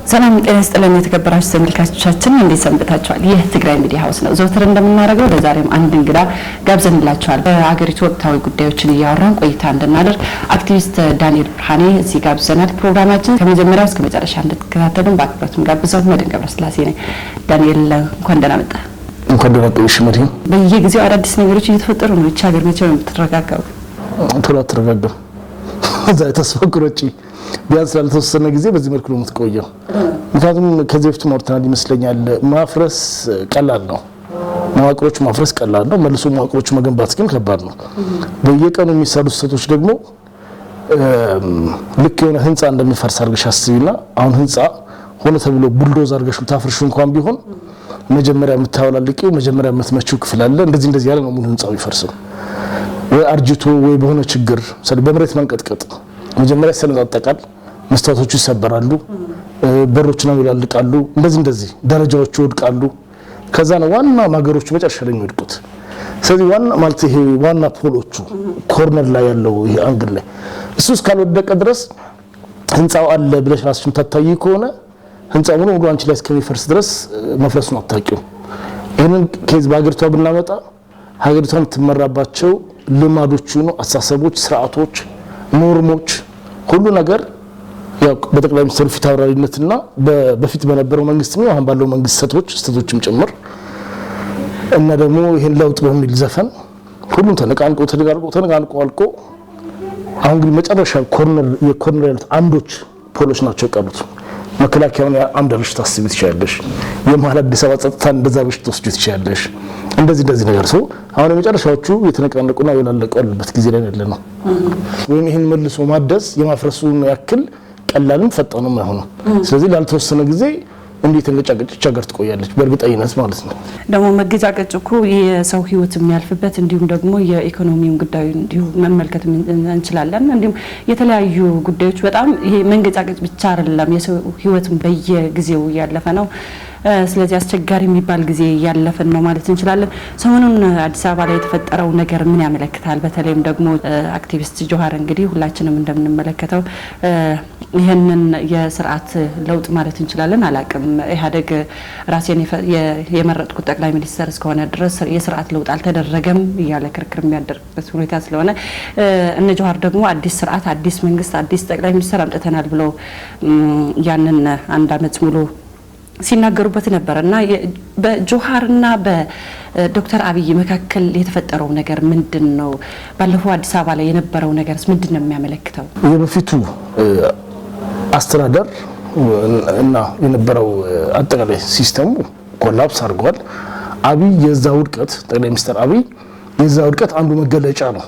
ሰላም ጤና ይስጥልን የተከበራችሁ ተመልካቾቻችን እንዴት ሰንብታችኋል? ይህ ትግራይ ሚዲያ ሃውስ ነው። ዘውትር እንደምናደርገው ለዛሬም አንድ እንግዳ ጋብዘንላችኋል። በአገሪቱ ወቅታዊ ጉዳዮችን እያወራን ቆይታ እንድናደርግ አክቲቪስት ዳኒኤል ብርሃኔ እዚህ ጋብዘናል። ፕሮግራማችን ከመጀመሪያው እስከ መጨረሻ እንድትከታተሉን በአክብሮት ጋብዘው መድን ገብረስላሴ ነኝ። ዳኒኤል እንኳን ደህና መጣ። እንኳን ደህና ቆይሽ መድን። በየጊዜው አዳዲስ ነገሮች እየተፈጠሩ ነው። ብቻ ሀገር መቼም የምትረጋጋው ቶሎ አትረጋጋም። እዛ ተስፈክሮጪ ቢያንስ ላልተወሰነ ጊዜ በዚህ መልኩ ነው የምትቆየው። ምክንያቱም ከዚህ በፊት ሞርታናል ይመስለኛል ማፍረስ ቀላል ነው፣ መዋቅሮች ማፍረስ ቀላል ነው፣ መልሶ መዋቅሮች መገንባት ግን ከባድ ነው። በየቀኑ የሚሰሩ ስህተቶች ደግሞ ልክ የሆነ ህንጻ እንደሚፈርስ አድርገሽ አስቢና አሁን ህንጻ ሆነ ተብሎ ቡልዶዝ አድርገሽ ታፍርሽ እንኳን ቢሆን መጀመሪያ የምታወላልቂው መጀመሪያ የምትመቺው ክፍል አለ። እንደዚህ ያለ ነው ሙሉ ህንጻው ይፈርሰው ወይ አርጅቶ ወይ በሆነ ችግር በመሬት መንቀጥቀጥ መጀመሪያ ሰነጣጣቃል፣ መስታወቶቹ ይሰበራሉ፣ በሮችና ይላልቃሉ፣ እንደዚህ ደረጃዎቹ ይወድቃሉ። ከዛ ነው ዋና ማገሮቹ መጨረሻ ላይ የሚወድቁት። ስለዚህ ዋና ማለት ይሄ ዋና ፖሎቹ ኮርነር ላይ ያለው ይሄ አንግል ላይ እሱ እስካልወደቀ ድረስ ህንጻው አለ ብለሽ ራስሽን ታታይ ከሆነ ህንጻው ሙሉ አንቺ ላይ እስከሚፈርስ ድረስ መፍረሱን አታውቂው። ይሄንን ኬዝ በአገሪቷ ብናመጣ ሀገሪቷ የምትመራባቸው ልማዶቹ ነው፣ አሳሰቦች፣ ስርዓቶች፣ ኖርሞች ሁሉ ነገር ያው በጠቅላይ ሚኒስትሩ ፊት አውራሪነትና በፊት በነበረው መንግስት ነው አሁን ባለው መንግስት ስህተቶችም ጭምር እና ደግሞ ይሄን ለውጥ በሚል ዘፈን ሁሉም ተነቃንቆ አልቆ አሁን ግን መጨረሻ የኮርነር ያሉት አንዶች ፖሎች ናቸው የቀሩት። መከላከያውን አምዳለሽ ታስቢ ትችያለሽ፣ የመሀል አዲስ አበባ ጸጥታን እንደዛ ብሽ ተወስጂ ትችያለሽ። እንደዚህ ነገር ሰው አሁን የመጨረሻዎቹ የተነቃነቁና ያላለቀበት ጊዜ ላይ ያለነው ወይም ይሄን መልሶ ማደስ የማፍረሱን ያክል ቀላልም ፈጣንም አይሆንም። ስለዚህ ላልተወሰነ ጊዜ እንዴት እንገጫገጭ ሀገር ትቆያለች በእርግጠኝነት ማለት ነው። ደግሞ መገጫገጭ እኮ የሰው ህይወት የሚያልፍበት እንዲሁም ደግሞ የኢኮኖሚውን ጉዳይ እንዲሁ መመልከት እንችላለን። እንዲሁም የተለያዩ ጉዳዮች በጣም ይሄ መንገጫገጭ ብቻ አይደለም፣ የሰው ህይወትም በየጊዜው ያለፈ ነው። ስለዚህ አስቸጋሪ የሚባል ጊዜ ያለፈን ነው ማለት እንችላለን። ሰሞኑን አዲስ አበባ ላይ የተፈጠረው ነገር ምን ያመለክታል? በተለይም ደግሞ አክቲቪስት ጆሃር እንግዲህ ሁላችንም እንደምንመለከተው ይሄንን የስርዓት ለውጥ ማለት እንችላለን አላቅም ኢህአዴግ ራሴን የመረጥኩት ጠቅላይ ሚኒስትር እስከሆነ ድረስ የስርዓት ለውጥ አልተደረገም እያለ ክርክር የሚያደርግበት ሁኔታ ስለሆነ እነ ጆሃር ደግሞ አዲስ ስርዓት፣ አዲስ መንግስት፣ አዲስ ጠቅላይ ሚኒስትር አምጥተናል ብሎ ያንን አንድ አመት ሙሉ ሲናገሩበት ነበርና በጆሃርና በዶክተር አብይ መካከል የተፈጠረው ነገር ምንድነው? ባለፈው አዲስ አበባ ላይ የነበረው ነገርስ ምንድነው የሚያመለክተው? የበፊቱ አስተዳደር እና የነበረው አጠቃላይ ሲስተሙ ኮላፕስ አድርጓል። አብይ የዛ ውድቀት ጠቅላይ ሚኒስትር አብይ የዛ ውድቀት አንዱ መገለጫ ነው።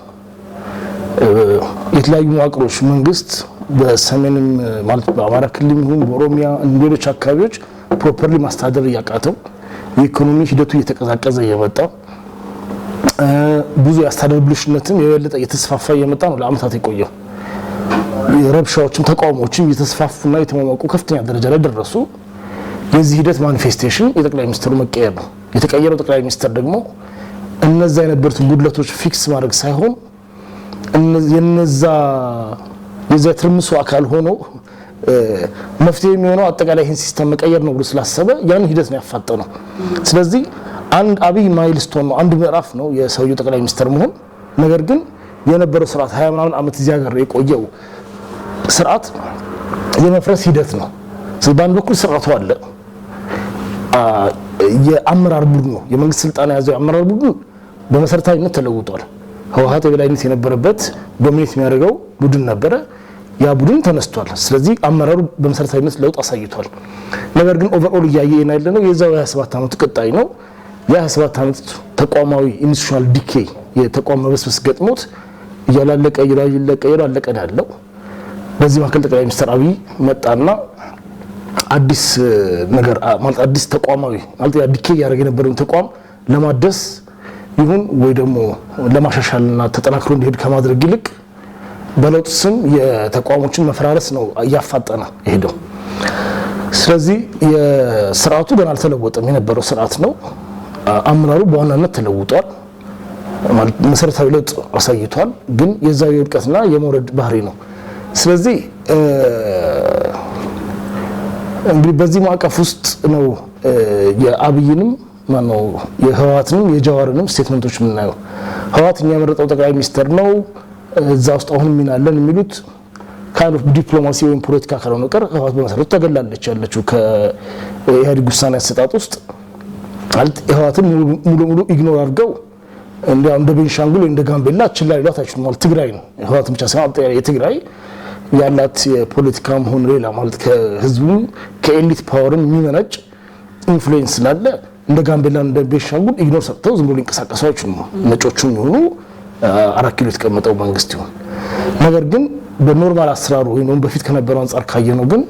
የተለያዩ መዋቅሮች መንግስት በሰሜንም ማለት በአማራ ክልል ይሁን በኦሮሚያ ሌሎች አካባቢዎች ፕሮፐርሊ ማስተዳደር ያቃተው የኢኮኖሚ ሂደቱ እየተቀዛቀዘ የመጣ ብዙ ያስተዳደር ብልሽነትም የበለጠ እየተስፋፋ የመጣ ነው። ለአመታት የቆየው የረብሻዎችም ተቃውሞዎችም እየተስፋፉና የተሟሟቁ ከፍተኛ ደረጃ ላይ ደረሱ። የዚህ ሂደት ማኒፌስቴሽን የጠቅላይ ሚኒስትሩ መቀየር ነው። የተቀየረው ጠቅላይ ሚኒስትር ደግሞ እነዛ የነበሩት ጉድለቶች ፊክስ ማድረግ ሳይሆን የዛ ትርምሱ አካል ሆኖ መፍትሄ የሚሆነው አጠቃላይ ይህን ሲስተም መቀየር ነው ብሎ ስላሰበ ያን ሂደት ነው ያፋጠነው። ስለዚህ አንድ አብይ ማይልስቶን ነው፣ አንድ ምዕራፍ ነው የሰውየው ጠቅላይ ሚኒስትር መሆን። ነገር ግን የነበረው ስርዓት 20 ምናምን አመት እዚያ ጋር የቆየው ስርዓት የመፍረስ ሂደት ነው። ስለዚህ በአንድ በኩል ስርዓቱ አለ፣ የአመራር ቡድኑ የመንግስት ስልጣን ያዘው የአመራር ቡድኑ በመሰረታዊነት ተለውጧል። ህወሓት የበላይነት የነበረበት ዶሚኔት የሚያደርገው ቡድን ነበረ። ያ ቡድን ተነስቷል። ስለዚህ አመራሩ በመሰረታዊነት ለውጥ አሳይቷል። ነገር ግን ኦቨርኦል እያየን ያለነው የዛው 27 አመት ቀጣይ ነው። የ27 አመት ተቋማዊ ኢንስቲትዩሽናል ዲኬይ የተቋም መበስበስ ገጥሞት እያላለቀ ያለው። በዚህ መካከል ጠቅላይ ሚኒስትር አብይ መጣና አዲስ ነገር ማለት አዲስ ተቋማዊ ማለት ያ ዲኬይ ያደረገ የነበረውን ተቋም ለማደስ ይሁን ወይ ደግሞ ለማሻሻልና ተጠናክሮ እንዲሄድ ከማድረግ ይልቅ በለውጥ ስም የተቋሞችን መፈራረስ ነው እያፋጠነ ሄደው። ስለዚህ የስርዓቱ ገና አልተለወጠም፣ የነበረው ስርዓት ነው። አመራሩ በዋናነት ተለውጧል ማለት መሰረታዊ ለውጥ አሳይቷል። ግን የዛው የውድቀትና የመውረድ ባህሪ ነው። ስለዚህ እንግዲህ በዚህ ማዕቀፍ ውስጥ ነው የአብይንም ማነው የህወሓትንም የጃዋርንም ስቴትመንቶች ምናየው። ህወሓት የመረጠው ጠቅላይ ሚኒስትር ነው እዛ ውስጥ አሁን ምን አለን የሚሉት kind of ዲፕሎማሲ ወይም ፖለቲካ ካልሆነ ቀር ህወሓት በመሰረቱ ተገላለች ያለችው ከኢህአዴግ ውሳኔ አሰጣጥ ውስጥ ማለት ህወሓትን ሙሉ ኢግኖር አድርገው እንደ ቤንሻንጉል እንደ ጋምቤላ ችላ ይሏት አይችሉም። ማለት ትግራይ ነው ህወሓት ብቻ ሳይሆን የትግራይ ያላት የፖለቲካም ሆነ ሌላ ማለት ከህዝቡ ከኤሊት ፓወርም የሚመነጭ ኢንፍሉዌንስ ስላለ እንደ ጋምቤላ እንደ ቤንሻንጉል ኢግኖር ሰጥተው ዝም ብሎ ሊንቀሳቀሱ አይችሉም። ነጮቹም ይሁኑ 4 ኪሎ የተቀመጠው መንግስት ይሁን። ነገር ግን በኖርማል አሰራሩ ወይም በፊት ከነበረው አንፃር ካየነው ግን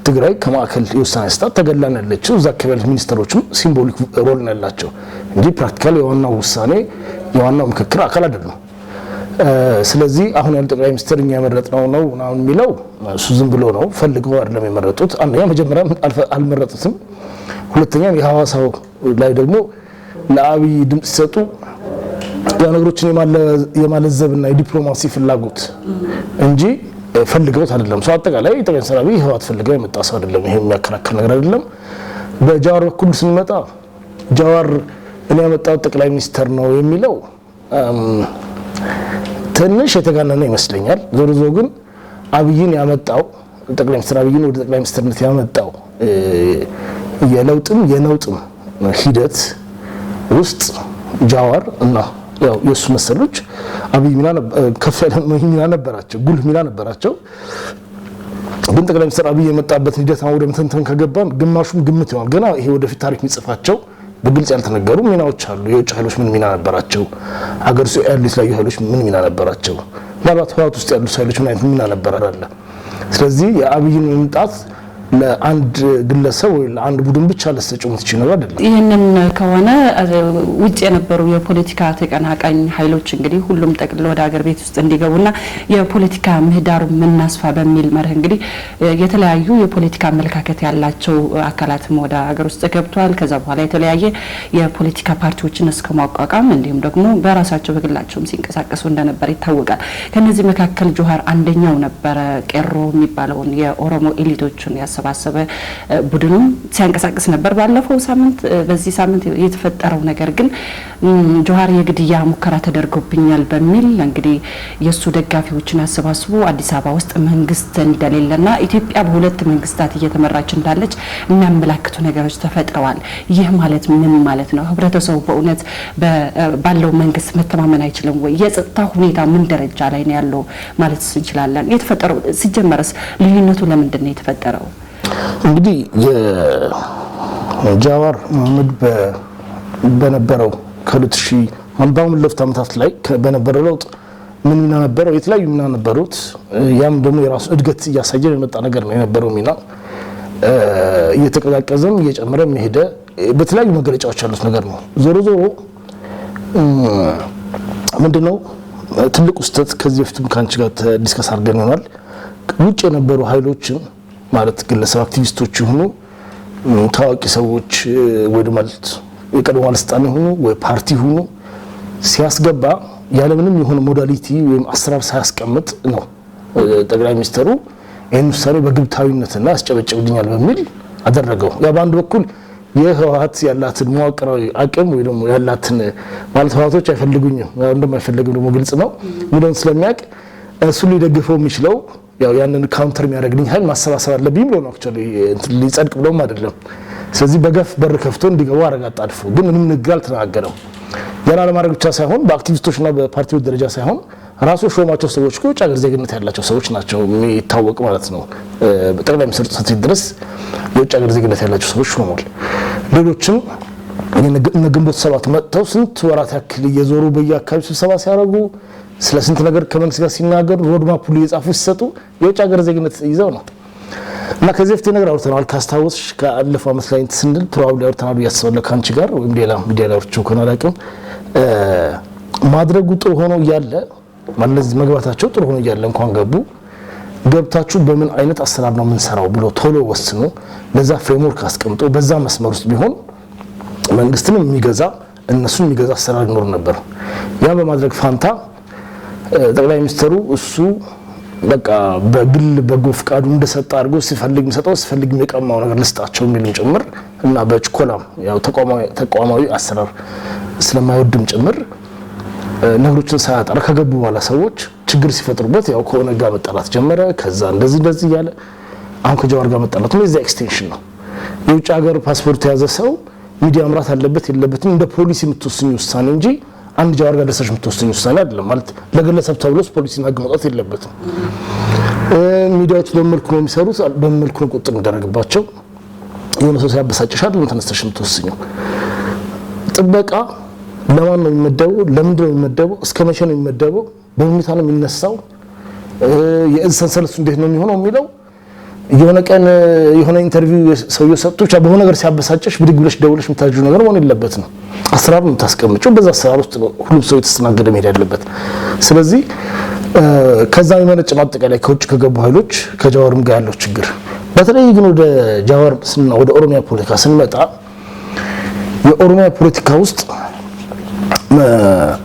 ትግራይ ከማዕከል የውሳኔ አሰጣጥ ተገላናለች። እዛ አካባቢ ሚኒስትሮችም ሲምቦሊክ ሮል ነው ያላቸው እንጂ ፕራክቲካሊ የዋናው ውሳኔ የዋናው ምክክር አካል አይደለም። ስለዚህ አሁን ያለው ጠቅላይ ሚኒስትር እኛ ያመረጥነው ነው ምናምን የሚለው እሱ ዝም ብሎ ነው ፈልገው አይደለም የመረጡት። አንደኛ መጀመሪያ አልመረጡትም። ሁለተኛ የሐዋሳው ላይ ደግሞ ለአብይ ድምጽ ሲሰጡ ያ ነገሮችን የማለዘብና የዲፕሎማሲ ፍላጎት እንጂ ፈልገውት አይደለም። ሰው አጠቃላይ ጠቅላይ ሚኒስትር አብይ ህወሓት ፈልገው የመጣ ሰው አይደለም። ይሄ የሚያከራክር ነገር አይደለም። በጃዋር በኩል ስንመጣ ጃዋር እኔ ያመጣው ጠቅላይ ሚኒስትር ነው የሚለው ትንሽ የተጋነነ ይመስለኛል። ዞሮ ዞሮ ግን አብይን ያመጣው ጠቅላይ ሚኒስትር አብይን ወደ ጠቅላይ ሚኒስትርነት ያመጣው የለውጥም የነውጥም ሂደት ውስጥ ጃዋር እና ያው የሱ መሰሎች አብይ ሚና ከፍ ያለ ሚና ነበራቸው፣ ጉልህ ሚና ነበራቸው። ግን ጠቅላይ ሚኒስትር አብይ የመጣበት ሂደት ወደ መተንተን ከገባን ግማሹም ግምት ይሆናል። ገና ይሄ ወደፊት ታሪክ የሚጽፋቸው በግልጽ ያልተነገሩ ሚናዎች አሉ። የውጭ ኃይሎች ምን ሚና ነበራቸው? ሀገር ውስጥ ያሉ የተለያዩ ኃይሎች ምን ሚና ነበራቸው? ምናልባት ህወሓት ውስጥ ያሉ ኃይሎች ምን አይነት ሚና ነበራለ? ስለዚህ የአብይን መምጣት ለአንድ ግለሰብ ወይ ለአንድ ቡድን ብቻ ለሰጭው ምትችል ነው አይደለም። ይሄንን ከሆነ ውጭ የነበሩ የፖለቲካ ተቀናቃኝ ኃይሎች እንግዲህ ሁሉም ጠቅልሎ ወደ ሀገር ቤት ውስጥ እንዲገቡና የፖለቲካ ምህዳሩ ምናስፋ በሚል መርህ እንግዲህ የተለያዩ የፖለቲካ አመለካከት ያላቸው አካላትም ወደ ሀገር ውስጥ ገብቷል። ከዛ በኋላ የተለያየ የፖለቲካ ፓርቲዎችን እስከ ማቋቋም እንዲሁም ደግሞ በራሳቸው በግላቸውም ሲንቀሳቀሱ እንደነበር ይታወቃል። ከነዚህ መካከል ጆሃር አንደኛው ነበረ። ቄሮ የሚባለውን የኦሮሞ ኤሊቶችን ያሰባሰበ ቡድኑም ሲያንቀሳቅስ ነበር ባለፈው ሳምንት። በዚህ ሳምንት የተፈጠረው ነገር ግን ጆሃር የግድያ ሙከራ ተደርጎብኛል በሚል እንግዲህ የሱ ደጋፊዎችን አሰባስቦ አዲስ አበባ ውስጥ መንግስት እንደሌለና ኢትዮጵያ በሁለት መንግስታት እየተመራች እንዳለች የሚያመላክቱ ነገሮች ተፈጥረዋል። ይህ ማለት ምን ማለት ነው? ህብረተሰቡ በእውነት ባለው መንግስት መተማመን አይችልም ወይ? የጸጥታ ሁኔታ ምን ደረጃ ላይ ነው ያለው ማለት እንችላለን? የተፈጠረው ሲጀመርስ ልዩነቱ ለምንድን ነው የተፈጠረው? እንግዲህ የጃዋር መሐመድ በነበረው ከ2000 አንባውን ለፍታ ዓመታት ላይ በነበረው ለውጥ ምን ሚና ነበረው? የተለያዩ ሚና ነበሩት። ያም ደግሞ የራሱ እድገት እያሳየ የመጣ ነገር ነው የነበረው ሚና እየተቀዛቀዘም እየጨመረም ሄደ። በተለያዩ መገለጫዎች ያሉት ነገር ነው። ዞሮ ዞሮ ምንድነው ትልቁ ስህተት ከዚህ በፊትም ካንቺ ጋር ዲስከስ አድርገን ይሆናል። ውጭ የነበሩ ኃይሎችን ማለት ግለሰብ አክቲቪስቶች ይሁኑ ታዋቂ ሰዎች ወይ ማለት የቀድሞ ባለስልጣን ይሁኑ ወይ ፓርቲ ይሁኑ ሲያስገባ ያለምንም የሆነ ሞዳሊቲ ወይም አሰራር ሳያስቀምጥ ነው ጠቅላይ ሚኒስትሩ ይህን ውሳኔ በግብታዊነትና ያስጨበጭብልኛል በሚል አደረገው። ያ በአንድ በኩል የህወሓት ያላትን መዋቅራዊ አቅም ወይ ደግሞ ያላትን ማለት ህወሓቶች አይፈልጉኝም እንደማይፈልጉም ደግሞ ግልጽ ነው ምንም ስለሚያውቅ እሱ ሊደግፈው የሚችለው ያው ያንን ካውንተር የሚያደርግልኝ ኃይል ማሰባሰብ አለብኝ ብሎ ነው አክቹአሊ ሊጸድቅ ብለውም አይደለም። ስለዚህ በገፍ በር ከፍቶ እንዲገቡ አረጋጣልፎ ግን ምንም ንግግር አልተናገረም። ያና ለማድረግ ብቻ ሳይሆን በአክቲቪስቶችና በፓርቲዎች ደረጃ ሳይሆን ራሱ ሾማቸው ሰዎች ከውጭ ሀገር ዜግነት ያላቸው ሰዎች ናቸው የሚታወቅ ማለት ነው። በጠቅላይ ሚኒስትር ጽሕፈት ቤት ድረስ የውጭ ሀገር ዜግነት ያላቸው ሰዎች ሾመዋል። ሌሎችም እነ ግንቦት ሰባት መጥተው ስንት ወራት ያክል እየዞሩ በየአካባቢው ስብሰባ ሲያደርጉ ስለ ስንት ነገር ከመንግስት ጋር ሲናገሩ ሮድማፕ ሁሉ እየጻፉ ሲሰጡ የውጭ ሀገር ዜግነት ይዘው ነው። እና ከዚህ በፊት ነገር አውርተናል። ካስታወስሽ ከአለፈው ዓመት ላይ ስንል ፕሮባብሊ አውርተናል ያስባለ ካንቺ ጋር ወይም ሌላ ሚዲያ ላይ አውርቼው ከሆነ አላውቅም። ማድረጉ ጥሩ ሆኖ እያለ ማለት መግባታቸው ጥሩ ሆኖ እያለ እንኳን ገብታችሁ በምን አይነት አሰራር ነው የምንሰራው ብሎ ቶሎ ወስኖ ለዛ ፍሬምወርክ አስቀምጦ በዛ መስመር ውስጥ ቢሆን መንግስትንም የሚገዛ እነሱን የሚገዛ አሰራር ይኖር ነበር። ያ በማድረግ ፋንታ ጠቅላይ ሚኒስትሩ እሱ በቃ በግል በጎ ፍቃዱ እንደሰጣ አድርጎ ሲፈልግ የሚሰጠው ሲፈልግ የሚቀማው ነገር ልስጣቸው የሚልም ጭምር እና በችኮላም ያው ተቋማዊ አሰራር ስለማይወድም ጭምር ነገሮችን ሳያጣራ ከገቡ በኋላ ሰዎች ችግር ሲፈጥሩበት ያው ከሆነ ጋር መጣላት ጀመረ። ከዛ እንደዚህ ያለ አሁን ከጃዋር ጋር መጣላት ነው። የዚህ ኤክስቴንሽን ነው። የውጭ ሀገር ፓስፖርት የያዘ ሰው ሚዲያ ምራት አለበት የለበትም እንደ ፖሊሲ የምትወስኝ ውሳኔ እንጂ አንድ ጃዋር ጋር ደረሰሽ የምትወስኝ ውሳኔ አይደለም። ማለት ለግለሰብ ተብሎስ ፖሊሲና ህግ መውጣት የለበትም። ሚዲያዎች በመልኩ ነው የሚሰሩት፣ በመልኩ ነው ቁጥጥር እንደረግባቸው። የሆነ ሰው ሲያበሳጭሽ አይደለም ተነስተሽ የምትወስኙ። ጥበቃ ለማን ነው የሚመደበው? ለምንድን ነው የሚመደበው? እስከ መቼ ነው የሚመደበው? በምን ሁኔታ ነው የሚነሳው? የእዝ ሰንሰለቱ እንዴት ነው የሚሆነው የሚለው የሆነ ቀን የሆነ ኢንተርቪው ሰውዬው ሰጥቶ ብቻ በሆነ ነገር ሲያበሳጨሽ ብድግ ብለሽ ደውለሽ የምታጅው ነገር መሆን የለበትም። አሰራር ነው የምታስቀምጪው። በዛ አሰራር ውስጥ ነው ሁሉም ሰው የተስተናገደ መሄድ ያለበት። ስለዚህ ከዛ የሚመነጭ አጠቃላይ ከውጭ ከገቡ ኃይሎች ከጃዋርም ጋር ያለው ችግር በተለይ ግን ወደ ጃዋር ወደ ኦሮሚያ ፖለቲካ ስንመጣ የኦሮሚያ ፖለቲካ ውስጥ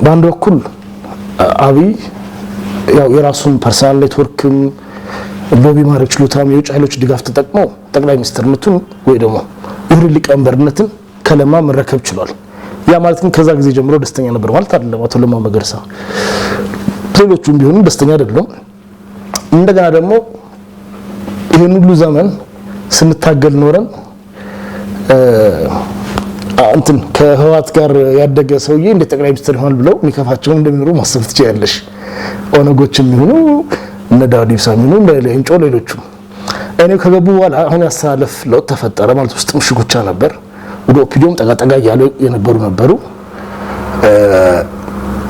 በአንድ በኩል አብይ ያው የራሱን ፐርሰናል ኔትወርክም ሎቢ ማድረግ ችሎታም የውጭ ኃይሎች ድጋፍ ተጠቅመው ጠቅላይ ሚኒስትርነቱን ወይ ደግሞ የሁሉ ሊቀመንበርነትን ከለማ መረከብ ችሏል። ያ ማለት ግን ከዛ ጊዜ ጀምሮ ደስተኛ ነበር ማለት አይደለም። አቶ ለማ መገርሳ ሌሎቹም ቢሆኑ ደስተኛ አይደሉም። እንደገና ደግሞ ይሄን ሁሉ ዘመን ስንታገል ኖረን እንትን ከህዋት ጋር ያደገ ሰውዬ እንደ ጠቅላይ ሚኒስትር ይሆናል ብለው የሚከፋቸው እንደሚኖሩ ማሰብ ትችያለሽ። ኦነጎችም ይሁኑ እነ ዳውድ ኢብሳም ይሁኑ ሌንጮ ሌሎቹም እኔ ከገቡ በኋላ አሁን ያሳለፍ ለውጥ ተፈጠረ ማለት ውስጥ ሽኩቻ ነበር። ወደ ኦፒዲዮም ጠጋጠጋ ያለ የነበሩ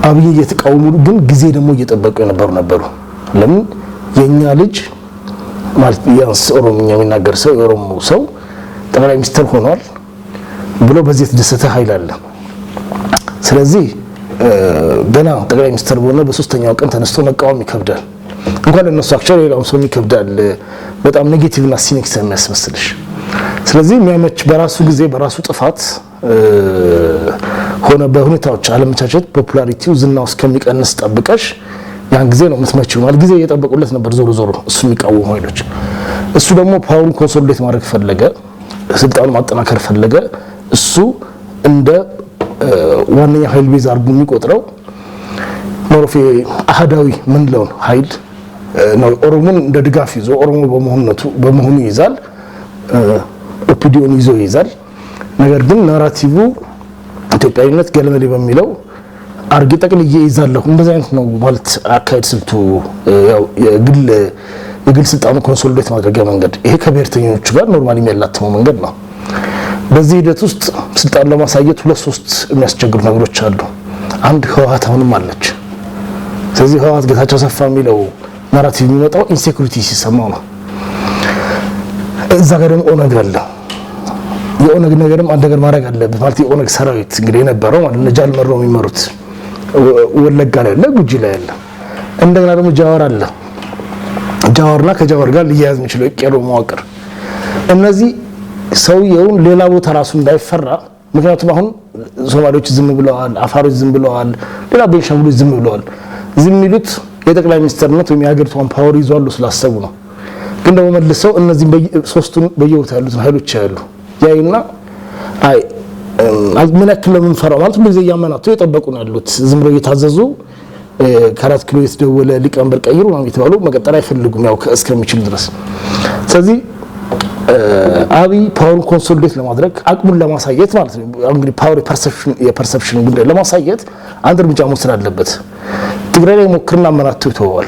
አብይ እየተቃወሙ ግን ጊዜ ደግሞ እየጠበቁ የነበሩ ለምን የኛ ልጅ ማለት ያንስ ኦሮምኛ የሚናገር ሰው የኦሮሞ ሰው ጠቅላይ ሚኒስትር ሆኗል ብሎ በዚህ የተደሰተ ኃይል አለ። ስለዚህ ገና ጠቅላይ ሚኒስትር ሆነ በሶስተኛው ቀን ተነስቶ መቃወም ይከብዳል። እንኳን ለነሱ አክቹአሊ ሌላውን ሰው ይከብዳል። በጣም ኔጌቲቭ እና ሲኒክ የሚያስመስልሽ። ስለዚህ የሚያመች በራሱ ጊዜ በራሱ ጥፋት ሆነ በሁኔታዎች አለመቻቸት ፖፑላሪቲው ዝናው እስከሚቀንስ ጠብቀሽ ያን ጊዜ ነው የምትመጪው ማለት ጊዜ እየጠበቁለት ነበር። ዞሮ እሱ የሚቃወሙ ኃይሎች እሱ ደግሞ ፓወሩን ኮንሶሊዴት ማድረግ ፈለገ፣ ስልጣኑን ማጠናከር ፈለገ። እሱ እንደ ዋነኛ ኃይል ቤዝ አድርጎ የሚቆጥረው ሞሮፌ አህዳዊ ምንለውን ኃይል ነው። ኦሮሞን እንደ ድጋፍ ይዞ ኦሮሞ በመሆኑ ይዛል፣ ኦፒዲዮን ይዞ ይዛል። ነገር ግን ናራቲቭ ኢትዮጵያዊነት ገለመሌ በሚለው አርጊ ጠቅልዬ ይዛለሁ። እንደዚህ አይነት ነው ማለት አካሄድ ስልቱ ያው የግል ስልጣኑ ኮንሶሊዴት ማድረጊያ መንገድ። ይሄ ከብሔርተኞቹ ጋር ኖርማሊ የሚያላትመው መንገድ ነው። በዚህ ሂደት ውስጥ ስልጣን ለማሳየት 2-3 የሚያስቸግሩ ነገሮች አሉ። አንድ ህወሓት አሁንም አለች። ስለዚህ ህወሓት ጌታቸው ሰፋ የሚለው ናራቲቭ የሚመጣው ኢንሴኩሪቲ ሲሰማው ነው። እዛ ጋር ደግሞ ኦነግ አለ። የኦነግ ነገርም አንድ ነገር ማድረግ አለበት ማለት የኦነግ ሰራዊት እንግዲህ የነበረው ማለት ነጃል መረው የሚመሩት ወለጋ ላይ አለ፣ ጉጂ ላይ አለ። እንደገና ደግሞ ጃዋር አለ። ጃዋርና ከጃዋር ጋር ሊያያዝ የሚችለው የቄሮ መዋቅር እነዚህ ሰውየውን ሌላ ቦታ ራሱ እንዳይፈራ። ምክንያቱም አሁን ሶማሌዎች ዝም ብለዋል፣ አፋሮች ዝም ብለዋል፣ ሌላ ቤንሻንጉሎች ዝም ብለዋል። ዝም የሚሉት የጠቅላይ ሚኒስትርነት ወይም የሀገሪቷን ፓወር ይዟሉ ስላሰቡ ነው። ግን ደግሞ መልሰው እነዚህ ሶስቱን በየቦታ ያሉትን ኃይሎች ያሉ ያይና አይ ምን ያክል ለምን ፈራው ማለት ብዙ ያመናቱ የጠበቁ ነው ያሉት። ዝም ብለው እየታዘዙ ከ4 ኪሎ የተደወለ ሊቀመንበር ቀይሩ ማለት ይተባሉ መቀጠል አይፈልጉም ያው እስከሚችሉ ድረስ። ስለዚህ አብይ ፓወር ኮንሶሊዴት ለማድረግ አቅሙን ለማሳየት ማለት ነው እንግዲህ ፓወር የፐርሰፕሽን ጉዳይ ለማሳየት አንድ እርምጃ መውሰድ አለበት። ትግራይ ላይ ሞክርና አመናቱ ይተዋል።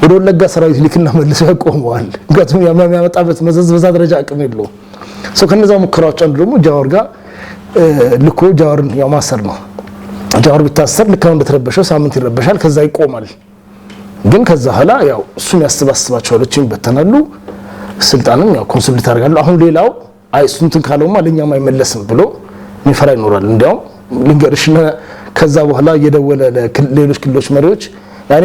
ወደ ወለጋ ሰራዊት ሊክና መልሰው ያቆመዋል። ምክንያቱም የሚያመጣበት መዘዝ በዛ ደረጃ አቅም የለውም። ከነዛ ሙከራዎች አንዱ ደግሞ ጃዋር ጋር ልኮ ጃዋርን ያው ማሰር ነው። ጃዋር ቢታሰር ልክ አሁን እንደተረበሸው ሳምንት ይረበሻል፣ ከዛ ይቆማል። ግን ከዛ ኋላ ያው እሱ የሚያስባስባቸው አለችኝ በተናሉ ስልጣንም ያው ኮንሶሊዴት አድርጋለሁ። አሁን ሌላው አይ እሱንትን ካለውማ ለኛም አይመለስም ብሎ የሚፈራ ይኖራል። እንዲያውም ልንገርሽና ከዛ በኋላ እየደወለ ለሌሎች ክልሎች መሪዎች ያኔ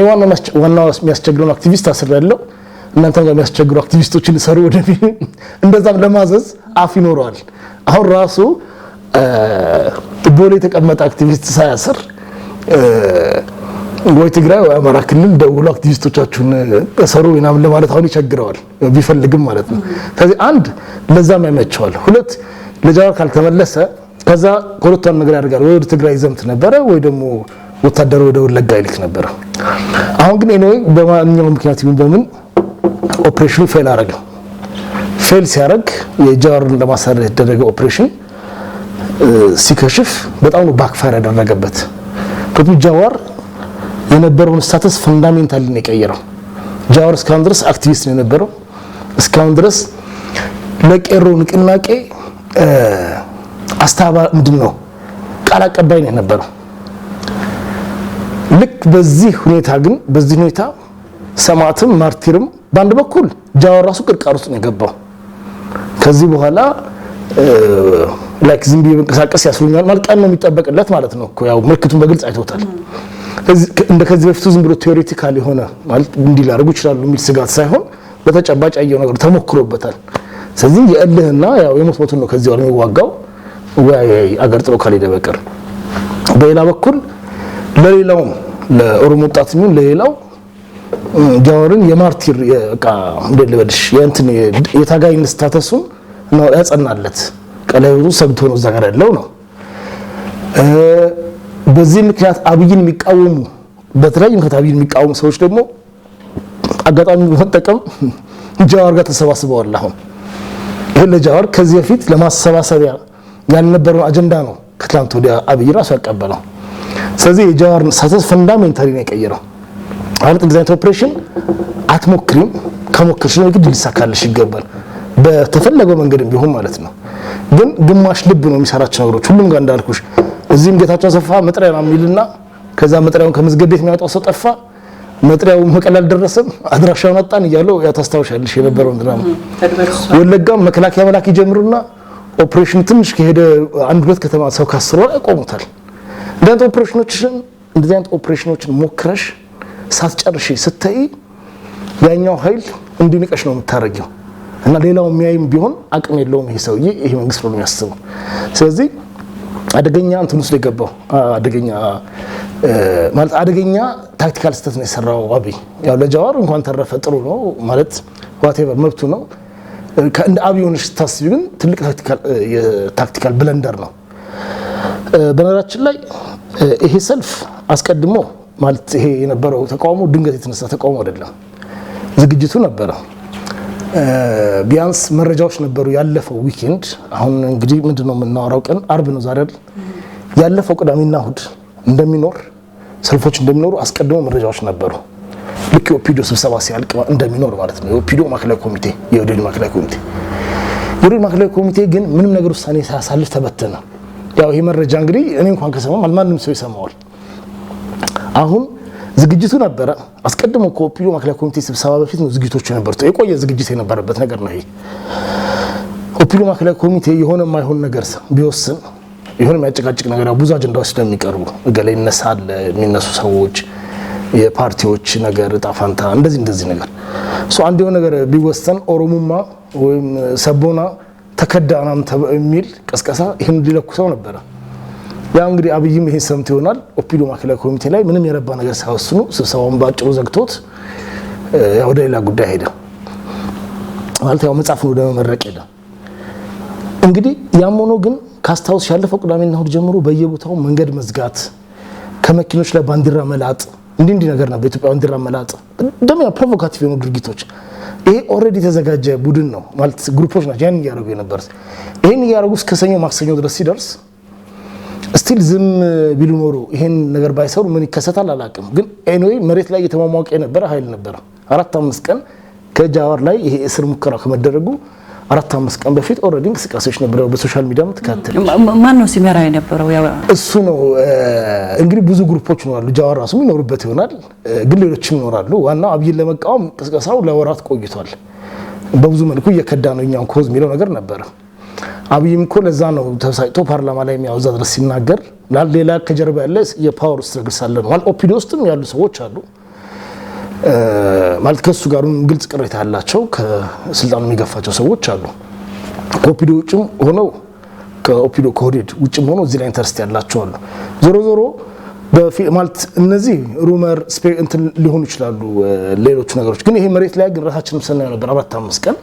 ዋናው የሚያስቸግረው አክቲቪስት አስረያለሁ እናንተም ጋር የሚያስቸግሩ አክቲቪስቶችን ሰሩ ወደፊት እንደዛም ለማዘዝ አፍ ይኖረዋል። አሁን ራሱ ቦሌ የተቀመጠ አክቲቪስት ሳያስር ወይ ትግራይ ወይ አማራ ክልል ደውሎ አክቲቪስቶቻችሁን ተሰሩ ምናምን ለማለት አሁን ይቸግረዋል ቢፈልግም ማለት ነው። ስለዚህ አንድ ለዛም ያመቸዋል፣ ሁለት ለጃዋር ካልተመለሰ ከዛ ሁለቱን ነገር ያደርጋል። ወይ ወደ ትግራይ ዘምት ነበረ ወይ ደግሞ ወታደር ወደ ወለጋ ይልክ ነበረ። አሁን ግን ኤኒዌይ በማንኛውም ምክንያት ይሁን በምን ኦፕሬሽኑ ፌል አደረገ። ፌል ሲያደርግ የጃዋርን ለማሳደድ የተደረገ ኦፕሬሽን ሲከሽፍ በጣም ነው ባክፋየር ያደረገበት። ጃዋር የነበረውን ስታተስ ፈንዳሜንታሊ ነው የቀየረው። ጃዋር እስካሁን ድረስ አክቲቪስት ነው የነበረው። እስካሁን ድረስ ለቄሮ ንቅናቄ ምንድነው ቃል አቀባይ ነው የነበረው። ልክ በዚህ ሁኔታ ሰማዕትም ማርቲርም በአንድ በኩል ጃዋር ራሱ ቅርቃር ውስጥ ነው የገባው። ከዚህ በኋላ ላይክ ዝም ብዬ መንቀሳቀስ ያስሩኛል ማለት ቀን ነው የሚጠበቅለት ማለት ነው እኮ ያው ምልክቱን በግልጽ አይቶታል። ከዚህ በፊቱ ዝም ብሎ ቲዮሪቲካል የሆነ ማለት እንዲላርጉ ይችላሉ የሚል ስጋት ሳይሆን በተጨባጭ ያየው ነገር ተሞክሮበታል። ስለዚህ የእልህና ያው የሞት ነው ከዚህ ወር የሚዋጋው ወይ አገር ጥሎ ካልሄደ በቀር። በሌላ በኩል ለሌላውም ለኦሮሞ ወጣት ምን ለሌላው ጃዋርን የማርቲር እንደልበልሽ የእንትን የታጋይነት ስታተሱን ነው ያጸናለት። ቀለሉ ሰብቶ ነው እዛ ጋር ያለው ነው። በዚህ ምክንያት አብይን የሚቃወሙ በተለይም ከአብይን የሚቃወሙ ሰዎች ደግሞ አጋጣሚ በመጠቀም ጃዋር ጋር ተሰባስበዋል። አሁን ይሄ ለጃዋር ከዚህ በፊት ለማሰባሰቢያ ያልነበረው አጀንዳ ነው ከትላንት ወዲያ አብይ ራሱ ያቀበለው። ስለዚህ የጃዋርን ስታተስ ፈንዳሜንታሊ ነው የቀየረው። ማለት እንደዚህ አይነት ኦፕሬሽን አትሞክሪም፣ ከሞከርሽ ግን ሊሳካልሽ ይገባል በተፈለገው መንገድም ቢሆን ማለት ነው። ግን ግማሽ ልብ ነው የሚሰራቸው ነገሮች ሁሉም ጋር እንዳልኩሽ። እዚህም ጌታቸው አሰፋ መጥሪያ ነው የሚልና ከዛ መጥሪያውን ከመዝገብ ቤት የሚያወጣው ሰው ጠፋ፣ መጥሪያው መቀላል ደረሰም አድራሻውን አጣን እያለው ያ ታስታውሻለሽ የነበረውን ድራማ። ወለጋም መከላከያ መላክ ይጀምሩና ኦፕሬሽን ትንሽ ከሄደ አንድ ሁለት ከተማ ሰው ካስሮ ያቆሙታል። እንደዚህ አይነት ኦፕሬሽኖችን ሞክረሽ ሳትጨርሺ ስትይ ያኛው ኃይል እንዲንቀሽ ነው የምታረጊው እና ሌላው የሚያይም ቢሆን አቅም የለውም ይሄ ሰውዬ ይሄ መንግስት ነው የሚያስበው። ስለዚህ አደገኛ እንትን ውስጥ የገባው አደገኛ ታክቲካል ስህተት ነው የሰራው አብይ። ያው ለጃዋር እንኳን ተረፈ ጥሩ ነው ማለት ዋቴቨር መብቱ ነው። እንደ አብይ ሆነሽ ስታስቢ ግን ትልቅ ታክቲካል ብለንደር ነው። በነገራችን ላይ ይሄ ሰልፍ አስቀድሞ ማለት ይሄ የነበረው ተቃውሞ ድንገት የተነሳ ተቃውሞ አይደለም፣ ዝግጅቱ ነበረ። ቢያንስ መረጃዎች ነበሩ ያለፈው ዊኬንድ። አሁን እንግዲህ ምንድነው የምናወራው ቀን አርብ ነው ዛሬ። ያለፈው ቅዳሜና እሁድ እንደሚኖር ሰልፎች እንደሚኖሩ አስቀድሞ መረጃዎች ነበሩ። ልክ የኦፒዲዮ ስብሰባ ሲያልቅ እንደሚኖር ማለት ነው። የኦፒዲዮ ማዕከላዊ ኮሚቴ የኦህዴድ ማዕከላዊ ኮሚቴ ግን ምንም ነገር ውሳኔ ሳያሳልፍ ተበተነ። ያው ይሄ መረጃ እንግዲህ እኔ እንኳን ከሰማው ማንንም ሰው ይሰማዋል። አሁን ዝግጅቱ ነበረ አስቀድሞ ከኦፒዲዮ ማዕከላዊ ኮሚቴ ስብሰባ በፊት ነው ዝግጅቶቹ ነበሩት። የቆየ ዝግጅት የነበረበት ነገር ነው ይሄ። ኦፒዲዮ ማዕከላዊ ኮሚቴ የሆነ የማይሆን ነገር ቢወስን የሆነ የሚያጨቃጭቅ ነገር ብዙ አጀንዳዎች ስለሚቀርቡ እገሌ ይነሳል የሚነሱ ሰዎች የፓርቲዎች ነገር ጣፋንታ እንደዚህ ነገር አንድ የሆነ ነገር ቢወሰን ኦሮሞማ ወይም ሰቦና ተከዳናም የሚል ቀስቀሳ ይሄን ሊለኩሰው ነበረ። ያ እንግዲህ አብይም ይሄን ሰምቶ ይሆናል ኦፒዲዮ ማዕከላዊ ኮሚቴ ላይ ምንም የረባ ነገር ሳይወስኑ ስብሰባውን ባጭሩ ዘግቶት ወደ ሌላ ጉዳይ ሄደ ማለት ያው መጻፍን ወደ መመረቅ ሄደ። እንግዲህ ያም ሆኖ ግን ካስታውስ ያለፈው ቅዳሜና እሁድ ጀምሮ በየቦታው መንገድ መዝጋት፣ ከመኪኖች ላይ ባንዲራ መላጥ እንዲህ ነገር ነው። በኢትዮጵያ ባንዲራ መላጥ ደም ፕሮቮካቲቭ የሆኑ ድርጊቶች ይሄ ኦሬዲ ተዘጋጀ ቡድን ነው ማለት ግሩፖች ናቸው ያን ያደርጉ የነበሩት። ይሄን ያደርጉ እስከ ሰኞ ማክሰኞ ድረስ ሲደርስ ስቲል ዝም ቢሉ ኖሮ ይሄን ነገር ባይሰሩ ምን ይከሰታል አላውቅም። ግን ኤኒዌይ መሬት ላይ የተሟሟቀ የነበረ ኃይል ነበር። 4-5 ቀን ከጃዋር ላይ ይሄ እስር ሙከራ ከመደረጉ 4-5 ቀን በፊት ኦሬዲ እንቅስቃሴዎች ነበሩ በሶሻል ሚዲያ ተካተለ። ማን ነው ሲመራ የነበረው? እሱ ነው እንግዲህ ብዙ ግሩፖች ይኖራሉ። ጃዋር ራሱ ይኖርበት ይሆናል፣ ግን ሌሎችም ይኖራሉ። ዋናው አብይን ለመቃወም ቅስቀሳው ለወራት ቆይቷል። በብዙ መልኩ እየከዳ ነው እኛን ኮዝ የሚለው ነገር ነበር። አብይም እኮ ለዛ ነው ተሳይቶ ፓርላማ ላይ የሚያወዛ ድረስ ሲናገር ሌላ ከጀርባ ያለ የፓወር ስትረግል ሳለ ነው ማለት ኦፒዲዮ ውስጥም ያሉ ሰዎች አሉ ማለት ከሱ ጋርም ግልጽ ቅሬታ ያላቸው ከስልጣኑ የሚገፋቸው ሰዎች አሉ። ከኦፒዲዮ ውጭም ሆነው ከኦፒዲዮ ከኦህዴድ ውጭም ሆነው እዚህ ላይ ኢንተረስት ያላቸው አሉ። ዞሮ ማለት እነዚህ ሩመር እንትን ሊሆኑ ይችላሉ ሌሎች ነገሮች ግን ይሄ መሬት ላይ ግን ራሳችንን ሰናየው ነበር 4-5 ቀን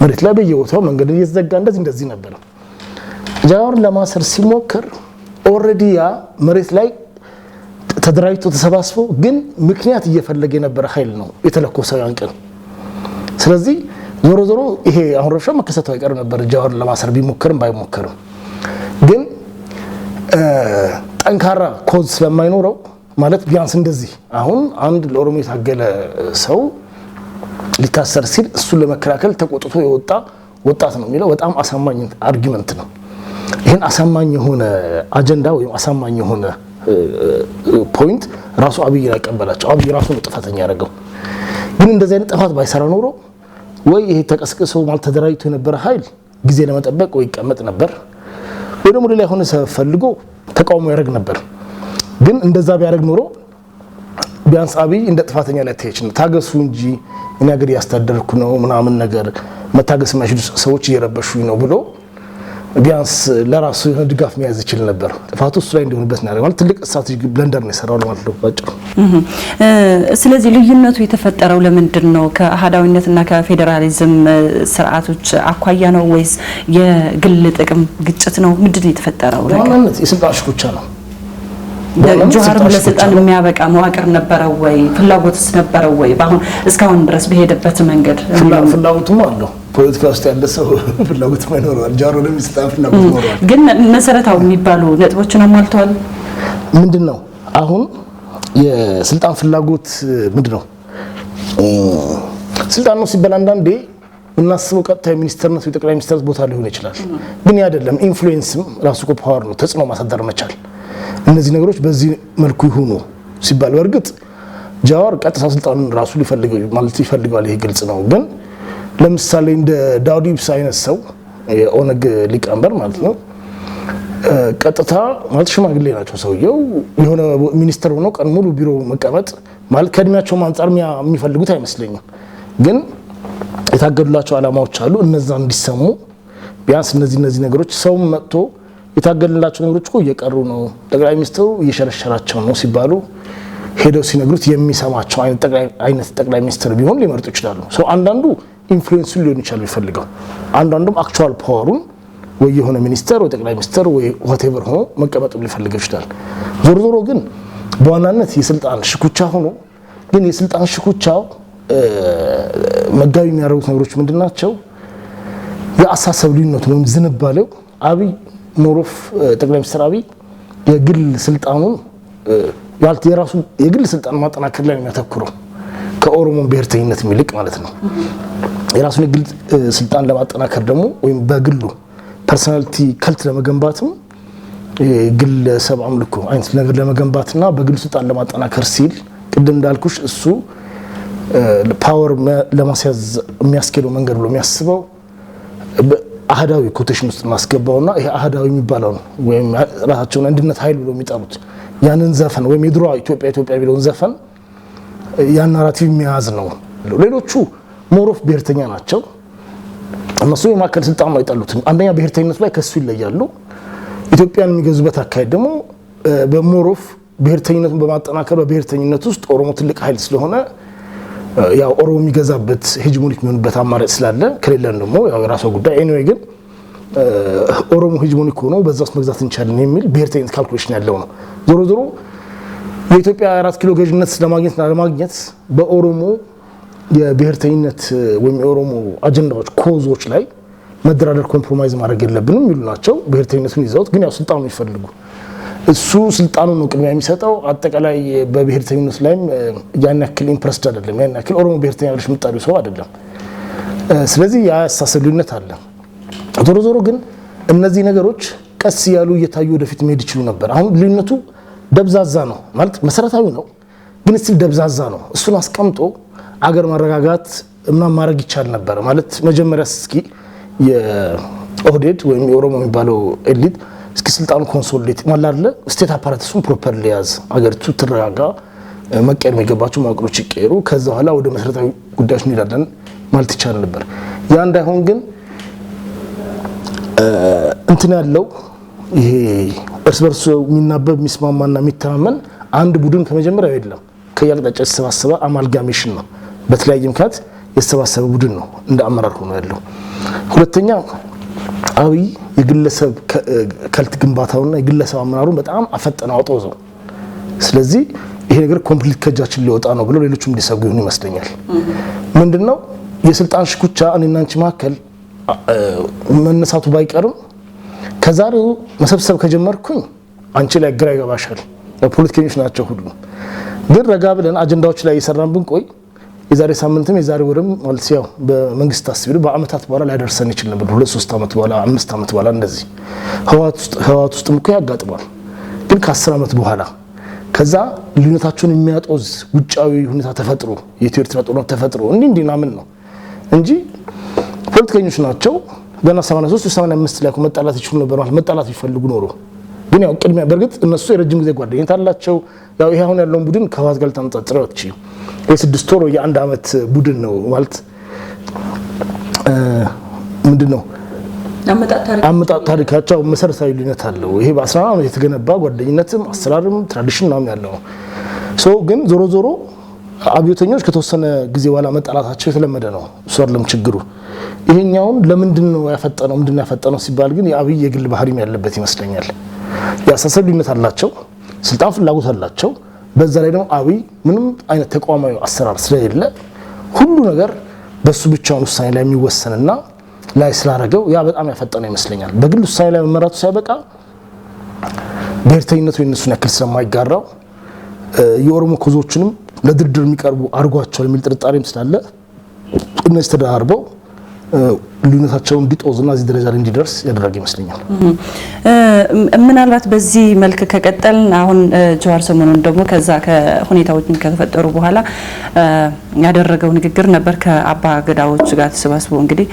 መሬት ላይ በየቦታው መንገድ እየዘጋ እንደዚህ ነበር ጃዋር ለማሰር ሲሞክር ኦሬዲ ያ መሬት ላይ ተደራጅቶ ተሰባስቦ ግን ምክንያት እየፈለገ የነበረ ኃይል ነው የተለኮሰው ያንቀን ስለዚህ ዞሮ ይሄ አሁን ረብሻው መከሰቱ አይቀር ነበር ጃዋር ለማሰር ቢሞክርም ባይሞክርም ግን ጠንካራ ኮዝ ስለማይኖረው ማለት ቢያንስ እንደዚህ አሁን አንድ ለኦሮሞ የታገለ ሰው ሊታሰር ሲል እሱን ለመከላከል ተቆጥቶ የወጣ ወጣት ነው የሚለው በጣም አሳማኝ አርጊመንት ነው ይሄን አሳማኝ የሆነ አጀንዳ ወይም አሳማኝ የሆነ ፖይንት ራሱ አብይ ያቀበላቸው አብይ ራሱ ነው ጥፋተኛ ያደረገው ግን እንደዚህ አይነት ጥፋት ባይሰራ ኖሮ ወይ ይሄ ተቀስቅሶ ማለት ተደራጅቶ የነበረ ኃይል ጊዜ ለመጠበቅ ወይ ይቀመጥ ነበር ወይ ደግሞ ሌላ ሆነ ፈልጎ ተቃውሞ ያደርግ ነበር ግን እንደዛ ቢያደርግ ኖሮ ቢያንስ አብይ እንደ ጥፋተኛ ላይ ተይችና ታገሱ እንጂ እኔ ሀገር ያስተዳደርኩ ነው ምናምን ነገር መታገስ ማይችሉ ሰዎች እየረበሹኝ ነው ብሎ ቢያንስ ለራሱ የሆነ ድጋፍ መያዝ ይችላል ነበር ጥፋቱ እሱ ላይ እንደሆነበት ነው ማለት ትልቅ ስትራቴጂክ ብለንደር ነው የሰራው ማለት ነው ባጭሩ ስለዚህ ልዩነቱ የተፈጠረው ለምንድን ነው ከአህዳዊነትና ከፌደራሊዝም ስርዓቶች አኳያ ነው ወይስ የግል ጥቅም ግጭት ነው ምንድን ነው የተፈጠረው ማለት የስልጣን ሽኩቻ ነው ጆሃር ለስልጣን የሚያበቃ መዋቅር ነበረው ወይ ፍላጎትስ ነበረው ወይ ባሁን እስካሁን ድረስ በሄደበት መንገድ ፍላጎቱም አለው ፖለቲካ ውስጥ ያለ ሰው ፍላጎት ማይኖርዋል ጃሮ ለሚስጣን ፍላጎት ኖርዋል ግን መሰረታው የሚባሉ ነጥቦችን አሟልተዋል ምንድነው አሁን የስልጣን ፍላጎት ምንድነው ስልጣን ነው ሲባል አንዳንዴ እናስበው ቀጥታ ሚኒስተርነት ወይ ጠቅላይ ሚኒስተር ቦታ ሊሆን ይችላል ግን ያ አይደለም ኢንፍሉዌንስም ራሱ እኮ ፓወር ነው ተጽዕኖ ማሳደር መቻል እነዚህ ነገሮች በዚህ መልኩ ይሁኑ ሲባል ወርግጥ ጃዋር ቀጥታ ስልጣኑን ራሱ ይፈልጋል ይሄ ግልጽ ነው ግን ለምሳሌ እንደ ዳውድ ኢብሳ አይነት ሰው የኦነግ ሊቀመንበር ማለት ነው ቀጥታ ማለት ሽማግሌ ናቸው ሰውየው የሆነ ሚኒስተር ሆኖ ቀን ሙሉ ቢሮ መቀመጥ ማለት ከእድሜያቸው አንፃር የሚፈልጉት አይመስለኝም ግን የታገዱላቸው አላማዎች አሉ እነዛ እንዲሰሙ ቢያንስ እነዚህ ነገሮች ሰው መጥቶ የታገዱላቸው ነገሮች እኮ እየቀሩ ነው ጠቅላይ ሚኒስትሩ እየሸረሸራቸው ነው ሲባሉ ሄደው ሲነግሩት የሚሰማቸው አይነት ጠቅላይ ሚኒስትር ቢሆን ሊመርጡ ይችላሉ ሶ አንዳንዱ ኢንፍሉዌንስ ሊሆን ይችላል ይፈልጋው አንዳንዱም አክቹዋል ፓወሩን ወይ የሆነ ሚኒስተር ወይ ጠቅላይ ሚኒስተር ወይ whatever ሆኖ መቀመጥ ሊፈልግ ይችላል ዞሮ ግን በዋናነት የስልጣን ሽኩቻ ሆኖ ግን የስልጣን ሽኩቻው መጋቢ የሚያደርጉት ነገሮች ምንድናቸው የአሳሰብ ልዩነት ነው ዝንባለው አብይ ሞሮፍ ጠቅላይ ሚኒስትር አብይ የግል ስልጣኑን ያልተ የራሱ የግል ስልጣን ማጠናከር ላይ የሚያተኩረው ከኦሮሞ ብሔርተኝነት የሚልቅ ማለት ነው የራሱን የግል ስልጣን ለማጠናከር ደግሞ ወይም በግሉ ፐርሰናሊቲ ከልት ለመገንባትም የግል ሰብ አምልኮ አይነት ነገር ለመገንባትና በግል ስልጣን ለማጠናከር ሲል ቅድም እንዳልኩሽ እሱ ፓወር ለማስያዝ የሚያስኬደው መንገድ ብሎ የሚያስበው አህዳዊ ኮቴሽን ውስጥ ማስገባውና ይሄ አህዳዊ የሚባለው ወይም ራሳቸውን አንድነት ኃይል ብሎ የሚጠሩት ያንን ዘፈን ወይም የድሮ ኢትዮጵያ ቢለውን ዘፈን ያን ናራቲቭ የሚያዝ ነው ሌሎቹ ሞሮፍ ብሔርተኛ ናቸው እነሱ የማከል ስልጣን ነው አይጣሉት አንደኛ ብሔርተኝነቱ ላይ ከሱ ይለያሉ ኢትዮጵያን የሚገዙበት አካሄድ ደግሞ በሞሮፍ ብሔርተኝነቱን በማጠናከር በብሔርተኝነት ውስጥ ኦሮሞ ትልቅ ኃይል ስለሆነ ያው ኦሮሞ የሚገዛበት ሄጅሞኒክ የሚሆንበት አማራጭ ስላለ ከሌለን ደግሞ ያው ራሱ ጉዳይ ኤኒዌይ ግን ኦሮሞ ሄጅሞኒክ ሆኖ በዛስ መግዛት እንችላለን የሚል ብሔርተኝነት ካልኩሌሽን ያለው ነው ዞሮ የኢትዮጵያ 4 ኪሎ ገዥነት ለማግኘት በኦሮሞ የብሔርተኝነት ወይም የኦሮሞ አጀንዳዎች ኮዞች ላይ መደራደር ኮምፕሮማይዝ ማድረግ የለብንም ይሉ ናቸው ብሔርተኝነቱን ይዘውት ግን ያው ስልጣኑን ይፈልጉ እሱ ስልጣኑን ነው ቅድሚያ የሚሰጠው አጠቃላይ በብሔርተኝነት ላይም ያን ያክል ኢምፕረስድ አይደለም ያን ያክል ኦሮሞ ብሔርተኛ ብለሽ የምትጠሪው ሰው አይደለም ስለዚህ ያ አስተሳሰብ ልዩነት አለ ዞሮ ግን እነዚህ ነገሮች ቀስ ያሉ እየታዩ ወደፊት መሄድ ይችላል ነበር አሁን ልዩነቱ ደብዛዛ ነው ማለት መሰረታዊ ነው ግን እስቲ ደብዛዛ ነው እሱን አስቀምጦ አገር ማረጋጋት እና ማረግ ይቻል ነበር ማለት መጀመሪያ እስኪ የኦህዴድ ወይም የኦሮሞ የሚባለው ኤሊት እስኪ ስልጣኑ ኮንሶሊዴት ማላለ ስቴት አፓራተሱን ፕሮፐርሊ ያዝ አገሪቱ ትረጋጋ መቀየር የሚገባቸው መዋቅሮች ይቀየሩ ከዛ በኋላ ወደ መሰረታዊ ጉዳዮች እንሄዳለን ማለት ይቻል ነበር ያ እንዳይሆን ግን እንትን ያለው ይሄ እርስ በርሱ የሚናበብ የሚስማማና የሚተማመን አንድ ቡድን ከመጀመሪያው የለም። ከያለጣጫ የተሰባሰበ አማልጋሜሽን ነው። በተለያየ ምክንያት የተሰባሰበ ቡድን ነው እንደ አመራር ሆኖ ያለው። ሁለተኛ አብይ የግለሰብ ከልት ግንባታውና የግለሰብ አመራሩን በጣም አፈጠነው አጦዘው። ስለዚህ ይሄ ነገር ኮምፕሊት ከጃችን ሊወጣ ነው ብለው ሌሎችም ሊሰጉ ይሆን ይመስለኛል። ምንድነው የስልጣን ሽኩቻ እኔና አንቺ መካከል መነሳቱ ባይቀርም ከዛሬው መሰብሰብ ከጀመርኩኝ አንቺ ላይ ግራ ይገባሻል። ፖለቲከኞች ናቸው ሁሉ። ግን ረጋ ብለን አጀንዳዎች ላይ እየሰራን ብንቆይ የዛሬ ሳምንትም የዛሬ ወርም ማለት ያው በመንግስት ታስቢሉ በአመታት በኋላ ላይደርሰን ይችላል ነበር። 2-3 አመት በኋላ 5 አመት በኋላ እንደዚህ ህዋት ውስጥም እኮ ያጋጥማል። ግን ከ10 አመት በኋላ ከዛ ልዩነታቸውን የሚያጦዝ ውጫዊ ሁኔታ ተፈጥሮ የኢትዮ ኤርትራ ጦርነት ተፈጥሮ እንዲህ ናምን ነው እንጂ ፖለቲከኞች ናቸው። ገና 83-85 ላይ መጣላት ይችሉ ነበር ማለት መጣላት ይፈልጉ ኖሮ ግን ያው ቅድሚያ በርግጥ እነሱ የረጅም ጊዜ ጓደኝነት አላቸው። ያው ይሄ አሁን ያለውን ቡድን ከህዋት ጋር ታንጣጥረው እቺ የ6 ወር የ1 አመት ቡድን ነው ማለት ምንድነው አመጣጥ ታሪካቸው መሰረታዊ ልዩነት አለው። ይሄ በ10 አመት የተገነባ ጓደኝነትም አሰራርም ትራዲሽን ነው ያለው። ግን ዞሮ አብዮተኞች ከተወሰነ ጊዜ በኋላ መጣላታቸው የተለመደ ነው። እሱ አይደለም ችግሩ። ይሄኛውን ለምንድነው ያፈጠነው ሲባል ግን የአብይ የግል ባህሪም ያለበት ይመስለኛል። ያሳሰብ ልዩነት አላቸው፣ ስልጣን ፍላጎት አላቸው። በዛ ላይ ደግሞ አብይ ምንም አይነት ተቋማዊ አሰራር ስለሌለ ሁሉ ነገር በሱ ብቻውን ውሳኔ ላይ የሚወሰንና ላይ ስላረገው ያ በጣም ያፈጠነው ይመስለኛል። በግል ውሳኔ ላይ መመራቱ ሳይበቃ ብሔርተኝነቱ የነሱን ያክል ስለማይጋራው የኦሮሞ ኮዞችንም ለድርድር የሚቀርቡ አርጓቸው የሚል ጥርጣሬም ስላለ እነዚህ ተደራርበው ልዩነታቸው እንዲጦዝና እዚህ ደረጃ ላይ እንዲደርስ ያደረገ ይመስለኛል። ምናልባት በዚህ መልክ ከቀጠልን አሁን ጀዋር ሰሞኑን ደግሞ ከዛ ከሁኔታዎች ከተፈጠሩ በኋላ ያደረገው ንግግር ነበር ከአባ ገዳዎች ጋር ተሰባስቦ እንግዲህ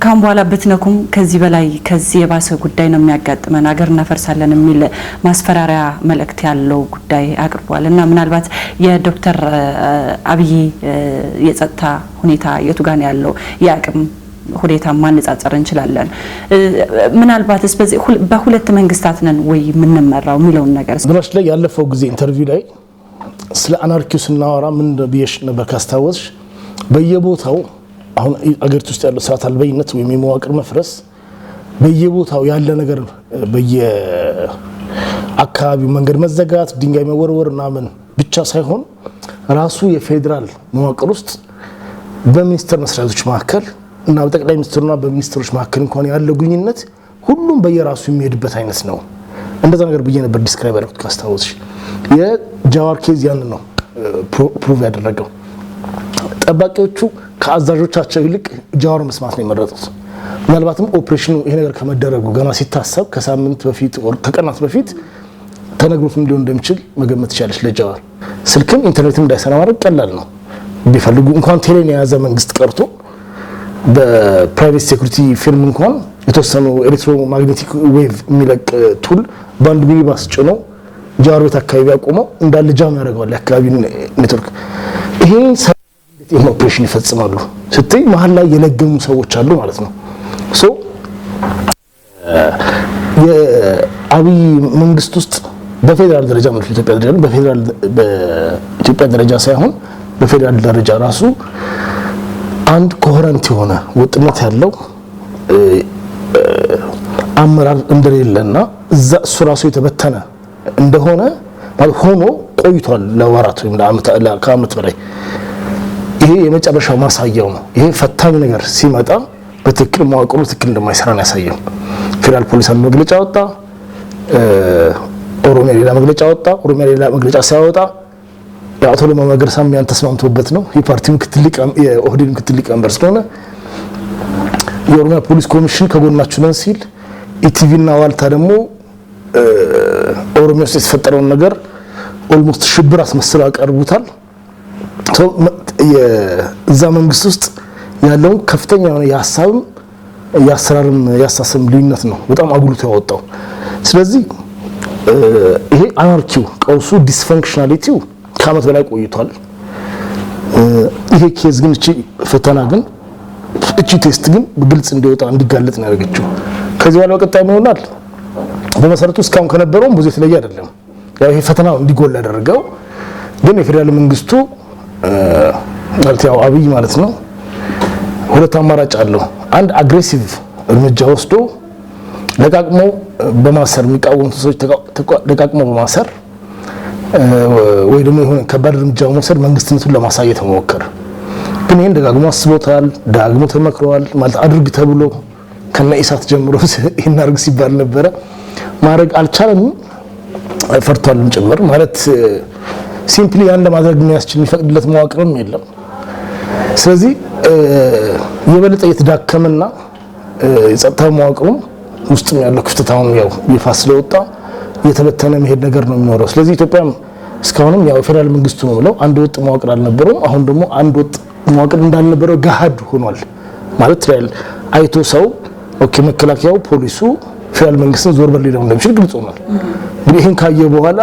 ካም በኋላ ብትነኩም ከዚህ በላይ ከዚህ የባሰ ጉዳይ ነው የሚያጋጥመን ሀገር እናፈርሳለን የሚል ማስፈራሪያ መልእክት ያለው ጉዳይ አቅርቧል እና ምናልባት የዶክተር አብይ የጸጥታ ሁኔታ የቱ ጋር ያለው የአቅም ሁኔታ ማነጻጸር እንችላለን። ምናልባትስ በሁለት መንግስታት ነን ወይ የምንመራው የሚለውን ነገር ብራሽ ላይ ያለፈው ጊዜ ኢንተርቪው ላይ ስለ አናርኪው ስናወራ ምን ብዬሽ ነበር ካስታወስሽ? በየቦታው አሁን አገሪቱ ውስጥ ያለው ስርዓት አልበኝነት ወይም የመዋቅር መፍረስ በየቦታው ያለ ነገር በየአካባቢው መንገድ መዘጋት፣ ድንጋይ መወርወር ምናምን ብቻ ሳይሆን ራሱ የፌዴራል መዋቅር ውስጥ በሚኒስትር መስሪያ ቤቶች መካከል እና በጠቅላይ ሚኒስትሩና በሚኒስትሮች መካከል እንኳን ያለው ግንኙነት ሁሉም በየራሱ የሚሄድበት አይነት ነው። እንደዛ ነገር ብዬ ነበር ዲስክራይብ ያደረኩት ካስታወስሽ። የጃዋር ኬዝ ያን ነው ፕሩቭ ያደረገው። ጠባቂዎቹ ከአዛዦቻቸው ይልቅ ጃዋር መስማት ነው የመረጡት። ምናልባትም ኦፕሬሽኑ ይሄ ነገር ከመደረጉ ገና ሲታሰብ ከሳምንት በፊት ወር ከቀናት በፊት ተነግሮትም ሊሆን እንደሚችል መገመት ይቻላል። ለጃዋር ስልክም ኢንተርኔትም እንዳይሰራ ማድረግ ቀላል ነው። ቢፈልጉ እንኳን ቴሌን የያዘ መንግስት ቀርቶ በፕራይቬት ሴኩሪቲ ፊርም እንኳን የተወሰኑ ኤሌክትሮማግኔቲክ ዌቭ የሚለቅ ቱል ባንድ ሚኒባስ ጭኖ ጃዋር ቤት አካባቢ ያቆመው እንዳለ ጃም ያደርገዋል የአካባቢ ኔትወርክ። ይሄን ኦፕሬሽን ይፈጽማሉ ስትይ መሀል ላይ የለገሙ ሰዎች አሉ ማለት ነው። የአብይ መንግስት ውስጥ በፌዴራል ደረጃ ማለት በኢትዮጵያ ደረጃ ሳይሆን በፌዴራል ደረጃ ራሱ አንድ ኮሄረንት የሆነ ወጥነት ያለው አመራር እንደሌለና እዛ እሱ ራሱ የተበተነ እንደሆነ ሆኖ ቆይቷል ለወራት ወይም ከዓመት በላይ። ይሄ የመጨረሻው ማሳያው ነው። ይሄ ፈታኝ ነገር ሲመጣ በትክክል መዋቅሩ ትክክል እንደማይሰራ ነው ያሳየው። ፌዴራል ፖሊስ አንድ መግለጫ ወጣ፣ ኦሮሚያ ሌላ መግለጫ ወጣ። ኦሮሚያ ሌላ መግለጫ ሲያወጣ የአቶ ለማ መገርሳም ያን ተስማምቶበት ነው የፓርቲው የኦህዴድ ምክትል ሊቀመንበር ስለሆነ የኦሮሚያ ፖሊስ ኮሚሽን ከጎናችሁ ነን ሲል ኢቲቪና ዋልታ ደግሞ ኦሮሚያ ውስጥ የተፈጠረውን ነገር ኦልሞስት ሽብር አስመስለው ያቀርቡታል። የዛ መንግስት ውስጥ ያለው ከፍተኛ የሆነ የሐሳብም የአሰራርም ያሳሰም ልዩነት ነው በጣም አጉልቶ ያወጣው። ስለዚህ ይሄ አናርኪው ቀውሱ ዲስፈንክሽናሊቲው ከዓመት በላይ ቆይቷል። ይሄ ኬዝ ግን እቺ ፈተና ግን እቺ ቴስት ግን በግልጽ እንዲወጣ እንዲጋለጥ ነው ያደረገችው። ከዚህ በኋላ ቀጣይ ምን ይሆናል? በመሰረቱ እስካሁን ከነበረው ብዙ የተለየ አይደለም። ያው ይሄ ፈተናው እንዲጎል ያደረገው ግን የፌደራል መንግስቱ ማለት ያው አብይ ማለት ነው ሁለት አማራጭ አለው። አንድ አግሬሲቭ እርምጃ ወስዶ ደጋግሞ በማሰር የሚቃወሙ ሰዎች ደጋግሞ በማሰር ወይ ደግሞ የሆነ ከባድ እርምጃ መውሰድ መንግስትነቱን ለማሳየት መሞከር። ግን ይሄን ደጋግሞ አስቦታል፣ ደጋግሞ ተመክረዋል። ማለት አድርግ ተብሎ ከነ ኢሳት ጀምሮ ይሄን አድርግ ሲባል ነበረ። ማድረግ አልቻለም፣ ፈርቷልም ጭምር። ማለት ሲምፕሊ ያን ለማድረግ የሚያስችል የሚፈቅድለት መዋቅርም የለም። ስለዚህ የበለጠ የተዳከመና የጸጥታ መዋቅሩም ውስጥም ያለው ክፍተት አሁን ያው ይፋ ስለወጣ የተበተነ መሄድ ነገር ነው የሚኖረው። ስለዚህ ኢትዮጵያም እስካሁንም ያው ፌደራል መንግስቱ ነው ብለው አንድ ወጥ መዋቅር አልነበረውም። አሁን ደግሞ አንድ ወጥ መዋቅር እንዳልነበረው ገሃድ ሆኗል ማለት አይቶ ሰው ኦኬ መከላከያው ፖሊሱ ፌደራል መንግስትን ዞር በል ሊለው እንደሚችል ግልጽ ሆኗል። እንግዲህ ይሄን ካየ በኋላ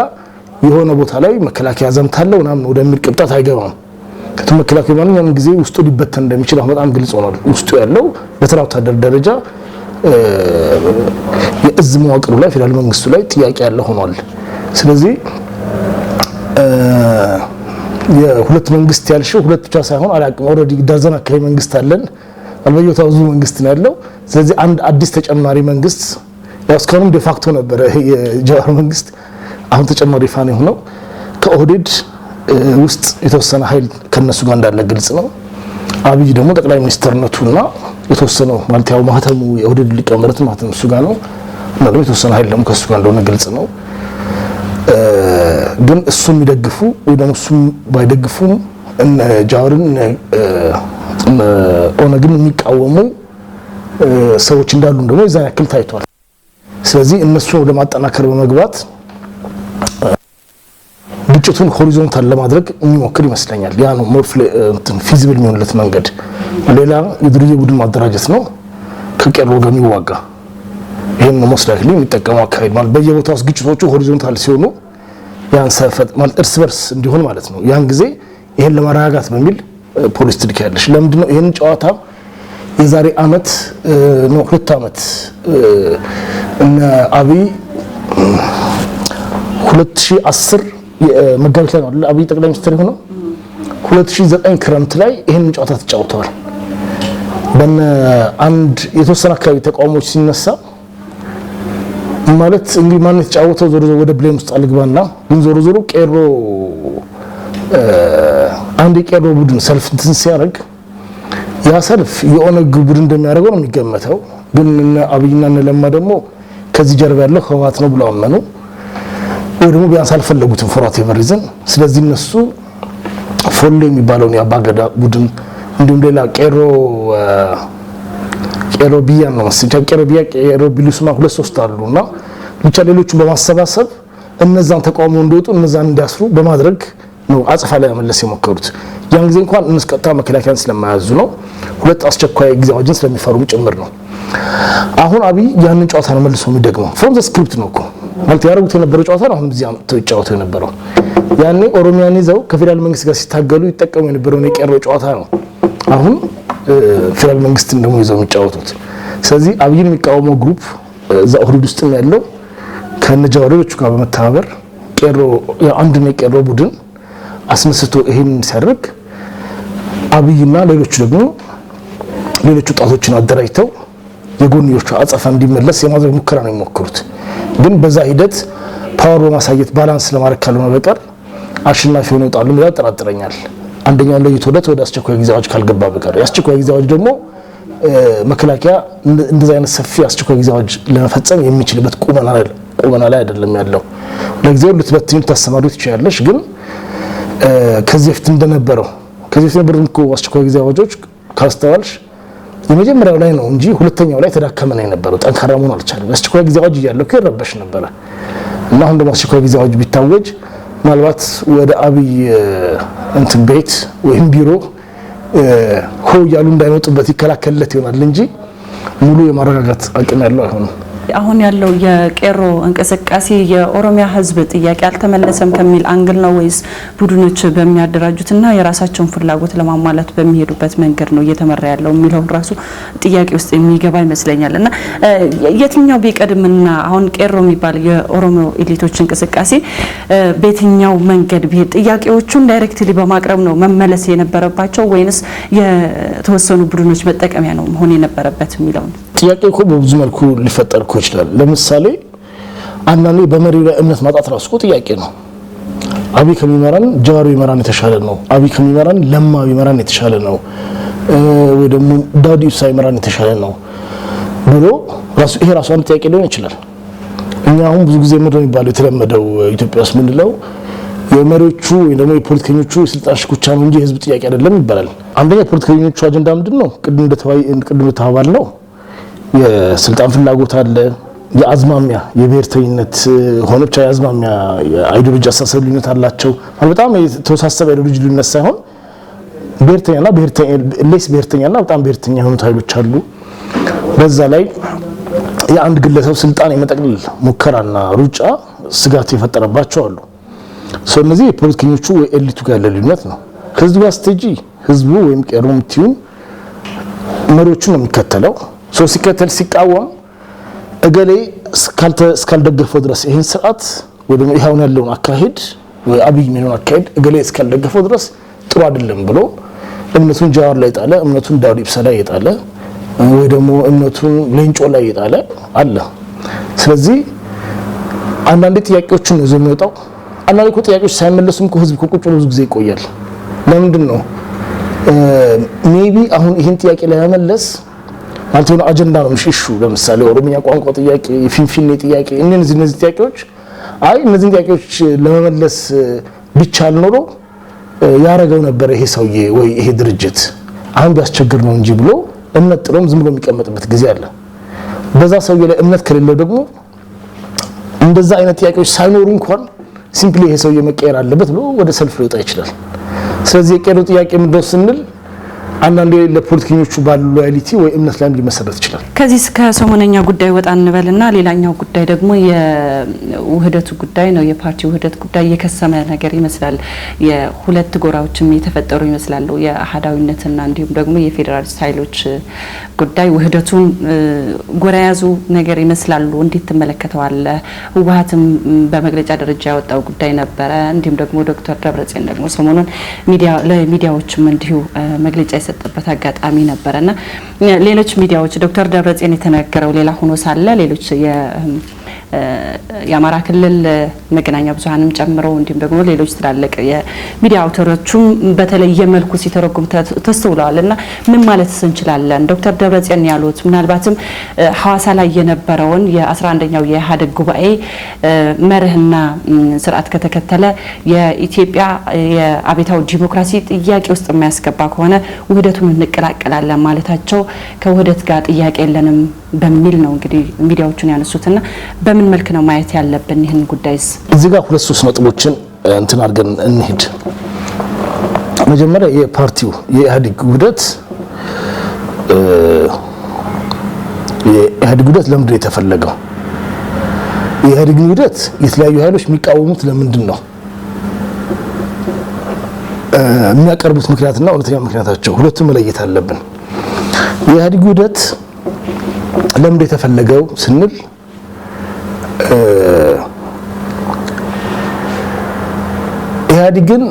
የሆነ ቦታ ላይ መከላከያ ዘምታለው ምናምን ወደሚል ቅብጣት አይገባም። ከቱም መከላከያ ማንኛውም ጊዜ ውስጡ ሊበተን እንደሚችል አሁን በጣም ግልጽ ሆኗል። ውስጡ ያለው በተራ ወታደር ደረጃ የእዝ መዋቅሩ ላይ ፌደራል መንግስቱ ላይ ጥያቄ ያለ ሆኗል። ስለዚህ የሁለት መንግስት ያልሽው ሁለት ብቻ ሳይሆን አላቅም ኦሬዲ ዳዘን አካባቢ መንግስት አለን። አልበየታው ብዙ መንግስት ነው ያለው። ስለዚህ አንድ አዲስ ተጨማሪ መንግስት ያው እስካሁንም ዴፋክቶ ነበር የጃዋር መንግስት፣ አሁን ተጨማሪ ፋን የሆነው ከኦህዴድ ውስጥ የተወሰነ ኃይል ከነሱ ጋር እንዳለ ግልጽ ነው። አብይ ደግሞ ጠቅላይ ሚኒስትርነቱና የተወሰነው ማለት ያው ማህተሙ የኦህዴድ ሊቀመንበርነት ማህተሙ እሱ ጋር ነው እና ደግሞ የተወሰነ ኃይል ደግሞ ከሱ ጋር እንደሆነ ግልጽ ነው። ግን እሱ የሚደግፉ ወይ ደግሞ እሱ ባይደግፉም እነ ጃዋርን ኦነግን የሚቃወሙ ሰዎች እንዳሉ ደግሞ የዛ ያክል ታይቷል። ስለዚህ እነሱ ወደ ማጠናከር በመግባት ግጭቱን ሆሪዞንታል ለማድረግ የሚሞክር ይመስለኛል። ያ ነው ፊዚብል የሚሆንለት መንገድ። ሌላ የድርጅት ቡድን ማደራጀት ነው ከቄሮ ጋር የሚዋጋ። ይሄን ነው መስላክ የሚጠቀመው አካሄድ ማለት በየቦታው ግጭቶቹ ሆሪዞንታል ሲሆኑ ያን ሰፈጥ ማለት እርስ በርስ እንዲሆን ማለት ነው። ያን ጊዜ ይሄን ለማረጋጋት በሚል ፖሊስ ትልካለሽ። ለምንድን ነው ይሄን ጨዋታ የዛሬ አመት ነው 2 አመት እና አብይ 2010 መጋቢት ላይ ነው አብይ ጠቅላይ ሚኒስትር ሆኖ 2009 ክረምት ላይ ይሄን ጨዋታ ተጫውተዋል። በእነ አንድ የተወሰነ አካባቢ ተቃውሞች ሲነሳ ማለት እንግዲህ ማን የተጫወተው ዞሮ ወደ ብሌም ውስጥ አልግባና ግን ዞሮ ቄሮ አንድ ቄሮ ቡድን ሰልፍ እንትን ሲያደርግ ያ ሰልፍ የኦነግ ቡድን እንደሚያደርገው ነው የሚገመተው። ግን እነ አብይና እነ ለማ ደግሞ ከዚህ ጀርባ ያለው ህወሓት ነው ብለው አመኑ ወይ ደግሞ ቢያንስ አልፈለጉትም ፎርዋት የበሪዝን። ስለዚህ እነሱ ፎሎ የሚባለውን የአባገዳ ቡድን እንዲሁም ሌላ ቄሮ ቢያ ነው መሰለኝ ቄሮ ቢያ ቄሮ ቢሉስማ 2-3 አሉና ብቻ ሌሎቹን በማሰባሰብ እነዛን ተቃውሞ እንዲወጡ እነዛን እንዲያስሩ በማድረግ ነው አጽፋ ላይ መመለስ የሞከሩት። ያን ጊዜ እንኳን እንስቀጣ መከላከያን ስለማያዙ ነው፣ 2 አስቸኳይ ጊዜ አዋጅን ስለሚፈሩም ጭምር ነው። አሁን አብይ ያንን ጨዋታ ነው መልሶ የሚደግመው። ፍሮም ዘ ስክሪፕት ነው እኮ ማለት ያደረጉት የነበረው ጨዋታ ነው። አሁን እዚህ ተጫውተው የነበረው ያኔ ኦሮሚያን ይዘው ከፌደራል መንግስት ጋር ሲታገሉ ይጠቀሙ የነበረው የቄሮ ጨዋታ ነው። አሁን ፌደራል መንግስትን ደግሞ ይዘው የሚጫወቱት። ስለዚህ አብይን የሚቃወመው ግሩፕ እዛ ኦህዴድ ውስጥ ያለው ከነጃዋሪዎቹ ጋር በመተባበር ቄሮ አንድ ነው የቄሮ ቡድን አስመስቶ ይሄን ሲያደርግ አብይና ሌሎቹ ደግሞ ሌሎቹ ወጣቶችን አደራጅተው የጎንዮቹ አጸፋ እንዲመለስ የማድረግ ሙከራ ነው የሚሞክሩት። ግን በዛ ሂደት ፓወር በማሳየት ባላንስ ለማድረግ ካልሆነ በቀር አሸናፊ ሆነው ይወጣሉ ብለው ያጠራጥረኛል። አንደኛው ለይቶለት ወደ አስቸኳይ ጊዜ አዋጅ ካልገባ በቀር የአስቸኳይ ጊዜ አዋጅ ደግሞ መከላከያ እንደዛ አይነት ሰፊ አስቸኳይ ጊዜ አዋጅ ለመፈጸም የሚችልበት ቁመና ላይ አይደለም ያለው። ለጊዜው ልትበትኙ ታሰማሩት ይችላልሽ። ግን ከዚህ በፊት እንደነበረው እኮ አስቸኳይ ጊዜ አዋጆች ካስተዋልሽ የመጀመሪያው ላይ ነው እንጂ ሁለተኛው ላይ ተዳከመ ነው የነበረው። ጠንካራ መሆን አልቻለም። አስቸኳይ ጊዜ አዋጅ እያለው ይረበሽ ነበር እና አሁን ደግሞ አስቸኳይ ጊዜ አዋጅ ቢታወጅ ምናልባት ወደ አብይ እንትን ቤት ወይም ቢሮ ሆ ያሉ እንዳይመጡበት ይከላከልለት ይሆናል እንጂ ሙሉ የማረጋጋት አቅም ያለው አይሆንም። አሁን ያለው የቄሮ እንቅስቃሴ የኦሮሚያ ህዝብ ጥያቄ አልተመለሰም ከሚል አንግል ነው ወይስ ቡድኖች በሚያደራጁትና የራሳቸውን ፍላጎት ለማሟላት በሚሄዱበት መንገድ ነው እየተመራ ያለው የሚለው ራሱ ጥያቄ ውስጥ የሚገባ ይመስለኛልና የትኛው ቢቀድምና አሁን ቄሮ የሚባል የኦሮሞ ኤሊቶች እንቅስቃሴ በየትኛው መንገድ ቢሄድ ጥያቄዎቹን ዳይሬክትሊ በማቅረብ ነው መመለስ የነበረባቸው ወይንስ የተወሰኑ ቡድኖች መጠቀሚያ ነው መሆን የነበረበት የሚለው ጥያቄ እኮ በብዙ መልኩ ሊፈጠር ይችላል። ለምሳሌ አንዳንዴ በመሪው ላይ እምነት ማጣት ራሱ ጥያቄ ነው። አብይ ከሚመራን ጀዋር ቢመራን የተሻለ ነው፣ አብይ ከሚመራን ለማ ቢመራን የተሻለ ነው፣ ወይ ደግሞ ዳውድ ኢብሳ ቢመራን የተሻለ ነው ብሎ ራሱ ይሄ ራሱ አንድ ጥያቄ ሊሆን ይችላል። እኛ አሁን ብዙ ጊዜ ምንድነው የሚባለው የተለመደው ኢትዮጵያ ውስጥ ምንለው የመሪዎቹ ወይ ደግሞ የፖለቲከኞቹ የስልጣን ሽኩቻ ነው እንጂ የህዝብ ጥያቄ አይደለም ይባላል። አንደኛ የፖለቲከኞቹ አጀንዳ ምንድነው? ቅድም እንደተባባል ነው የስልጣን ፍላጎት አለ፣ የአዝማሚያ የብሔርተኝነት ሆኖች የአዝማሚያ አይዲዮሎጂ አስተሳሰብ ልዩነት አላቸው። በጣም የተወሳሰበ አይዲዮሎጂ ልዩነት ሳይሆን ብሔርተኛና ብሔርተኛና በጣም ብሔርተኛ የሆኑ ኃይሎች አሉ። በዛ ላይ የአንድ ግለሰብ ስልጣን የመጠቅለል ሙከራና ሩጫ ስጋት የፈጠረባቸው አሉ። እነዚህ የፖለቲከኞቹ ወይ ኤሊቱ ጋር ያለ ልዩነት ነው። ከዚህ ጋር ስትጂ ህዝቡ ወይም ቄሮም ቲዩን መሪዎቹን ነው የሚከተለው። ሲከተል ሲቃወም እገሌ እስካልደገፈው ድረስ ይሄን ስርዓት ወይ ደግሞ ይሄውን ያለውን አካሄድ ወይ አብይ ምን አካሄድ እገሌ እስካልደገፈው ድረስ ጥሩ አይደለም ብሎ እምነቱን ጃዋር ላይ ጣለ፣ እምነቱን ዳውድ ኢብሳ ላይ የጣለ ወይ ደግሞ እምነቱን ሌንጮ ላይ የጣለ አለ። ስለዚህ አንዳንድ ጥያቄዎችን ነው የሚወጣው። አንዳንድ ጥያቄዎች ሳይመለሱም ህዝብ ቁጭ ብሎ ብዙ ጊዜ ይቆያል። ለምንድን ነው ሜቢ አሁን ይሄን ጥያቄ ላይ መመለስ ማለት ነው አጀንዳ ነው እሺ። ለምሳሌ ኦሮሚያ ቋንቋ ጥያቄ፣ የፊንፊኔ ጥያቄ፣ እነዚህ ጥያቄዎች እነዚህ ጥያቄዎች ለመመለስ ቢቻል ኖሮ ያረጋው ነበር ይሄ ሰውዬ ወይ ይሄ ድርጅት አሁን ቢያስቸግር ነው እንጂ ብሎ እምነት ጥሎም ዝም ብሎ የሚቀመጥበት ጊዜ አለ። በዛ ሰውዬ ላይ እምነት ከሌለው ደግሞ እንደዛ አይነት ጥያቄዎች ሳይኖሩ እንኳን ሲምፕሊ ይሄ ሰውዬ መቀየር አለበት ብሎ ወደ ሰልፍ ሊወጣ ይችላል። ስለዚህ የቄሮ ጥያቄ ምንድነው ስንል አንዳንዴ ለፖለቲከኞቹ ባሉ ሎያሊቲ ወይ እምነት ላይ ሊመሰረት ይችላል። ከዚህ ከሰሞነኛ ጉዳይ ወጣ እንበልና ሌላኛው ጉዳይ ደግሞ የውህደቱ ጉዳይ ነው። የፓርቲው ውህደት ጉዳይ የከሰመ ነገር ይመስላል። የሁለት ጎራዎችም የተፈጠሩ ይመስላሉ። የአሃዳዊነትና እንዲሁም ደግሞ የፌዴራሊስት ኃይሎች ጉዳይ ውህደቱን ጎራ ያዙ ነገር ይመስላሉ። እንዴት ተመለከተዋለህ? ህወሓትም በመግለጫ ደረጃ ያወጣው ጉዳይ ነበረ። እንዲሁም ደግሞ ዶክተር ደብረጽዮን ደግሞ ሰሞኑን ለሚዲያዎችም እንዲሁ መግለጫ የሰጠበት አጋጣሚ ነበርና ሌሎች ሚዲያዎች ዶክተር ደብረጽዮን የተናገረው ሌላ ሆኖ ሳለ ሌሎች የአማራ ክልል መገናኛ ብዙሃንም ጨምሮ እንዲሁም ደግሞ ሌሎች ትላልቅ የሚዲያ አውታሮችም በተለየ መልኩ ሲተረጉም ተስተውለዋልና ምን ማለት እንችላለን? ዶክተር ደብረጽዮን ያሉት ምናልባትም ሐዋሳ ላይ የነበረውን የ11ኛው የኢህአዴግ ጉባኤ መርህና ስርዓት ከተከተለ የኢትዮጵያ የአብዮታዊ ዲሞክራሲ ጥያቄ ውስጥ የሚያስገባ ከሆነ ውህደቱን እንቀላቀላለን ማለታቸው ከውህደት ጋር ጥያቄ የለንም በሚል ነው እንግዲህ ሚዲያዎቹን ያነሱትና በምን መልክ ነው ማየት ያለብን ይህን ጉዳይስ? እዚህ ጋር ሁለት ሶስት ነጥቦችን እንትን አድርገን እንሂድ። መጀመሪያ የፓርቲው የኢህአዴግ ውህደት ለምንድን ነው የተፈለገው? የኢህአዴግ ውህደት የተለያዩ ኃይሎች የሚቃወሙት ለምንድን ነው? የሚያቀርቡት ምክንያትና እውነተኛ ምክንያታቸው ሁለቱም መለየት አለብን። የኢህአዴግ ውህደት ለምን የተፈለገው ስንል ኢህአዴግን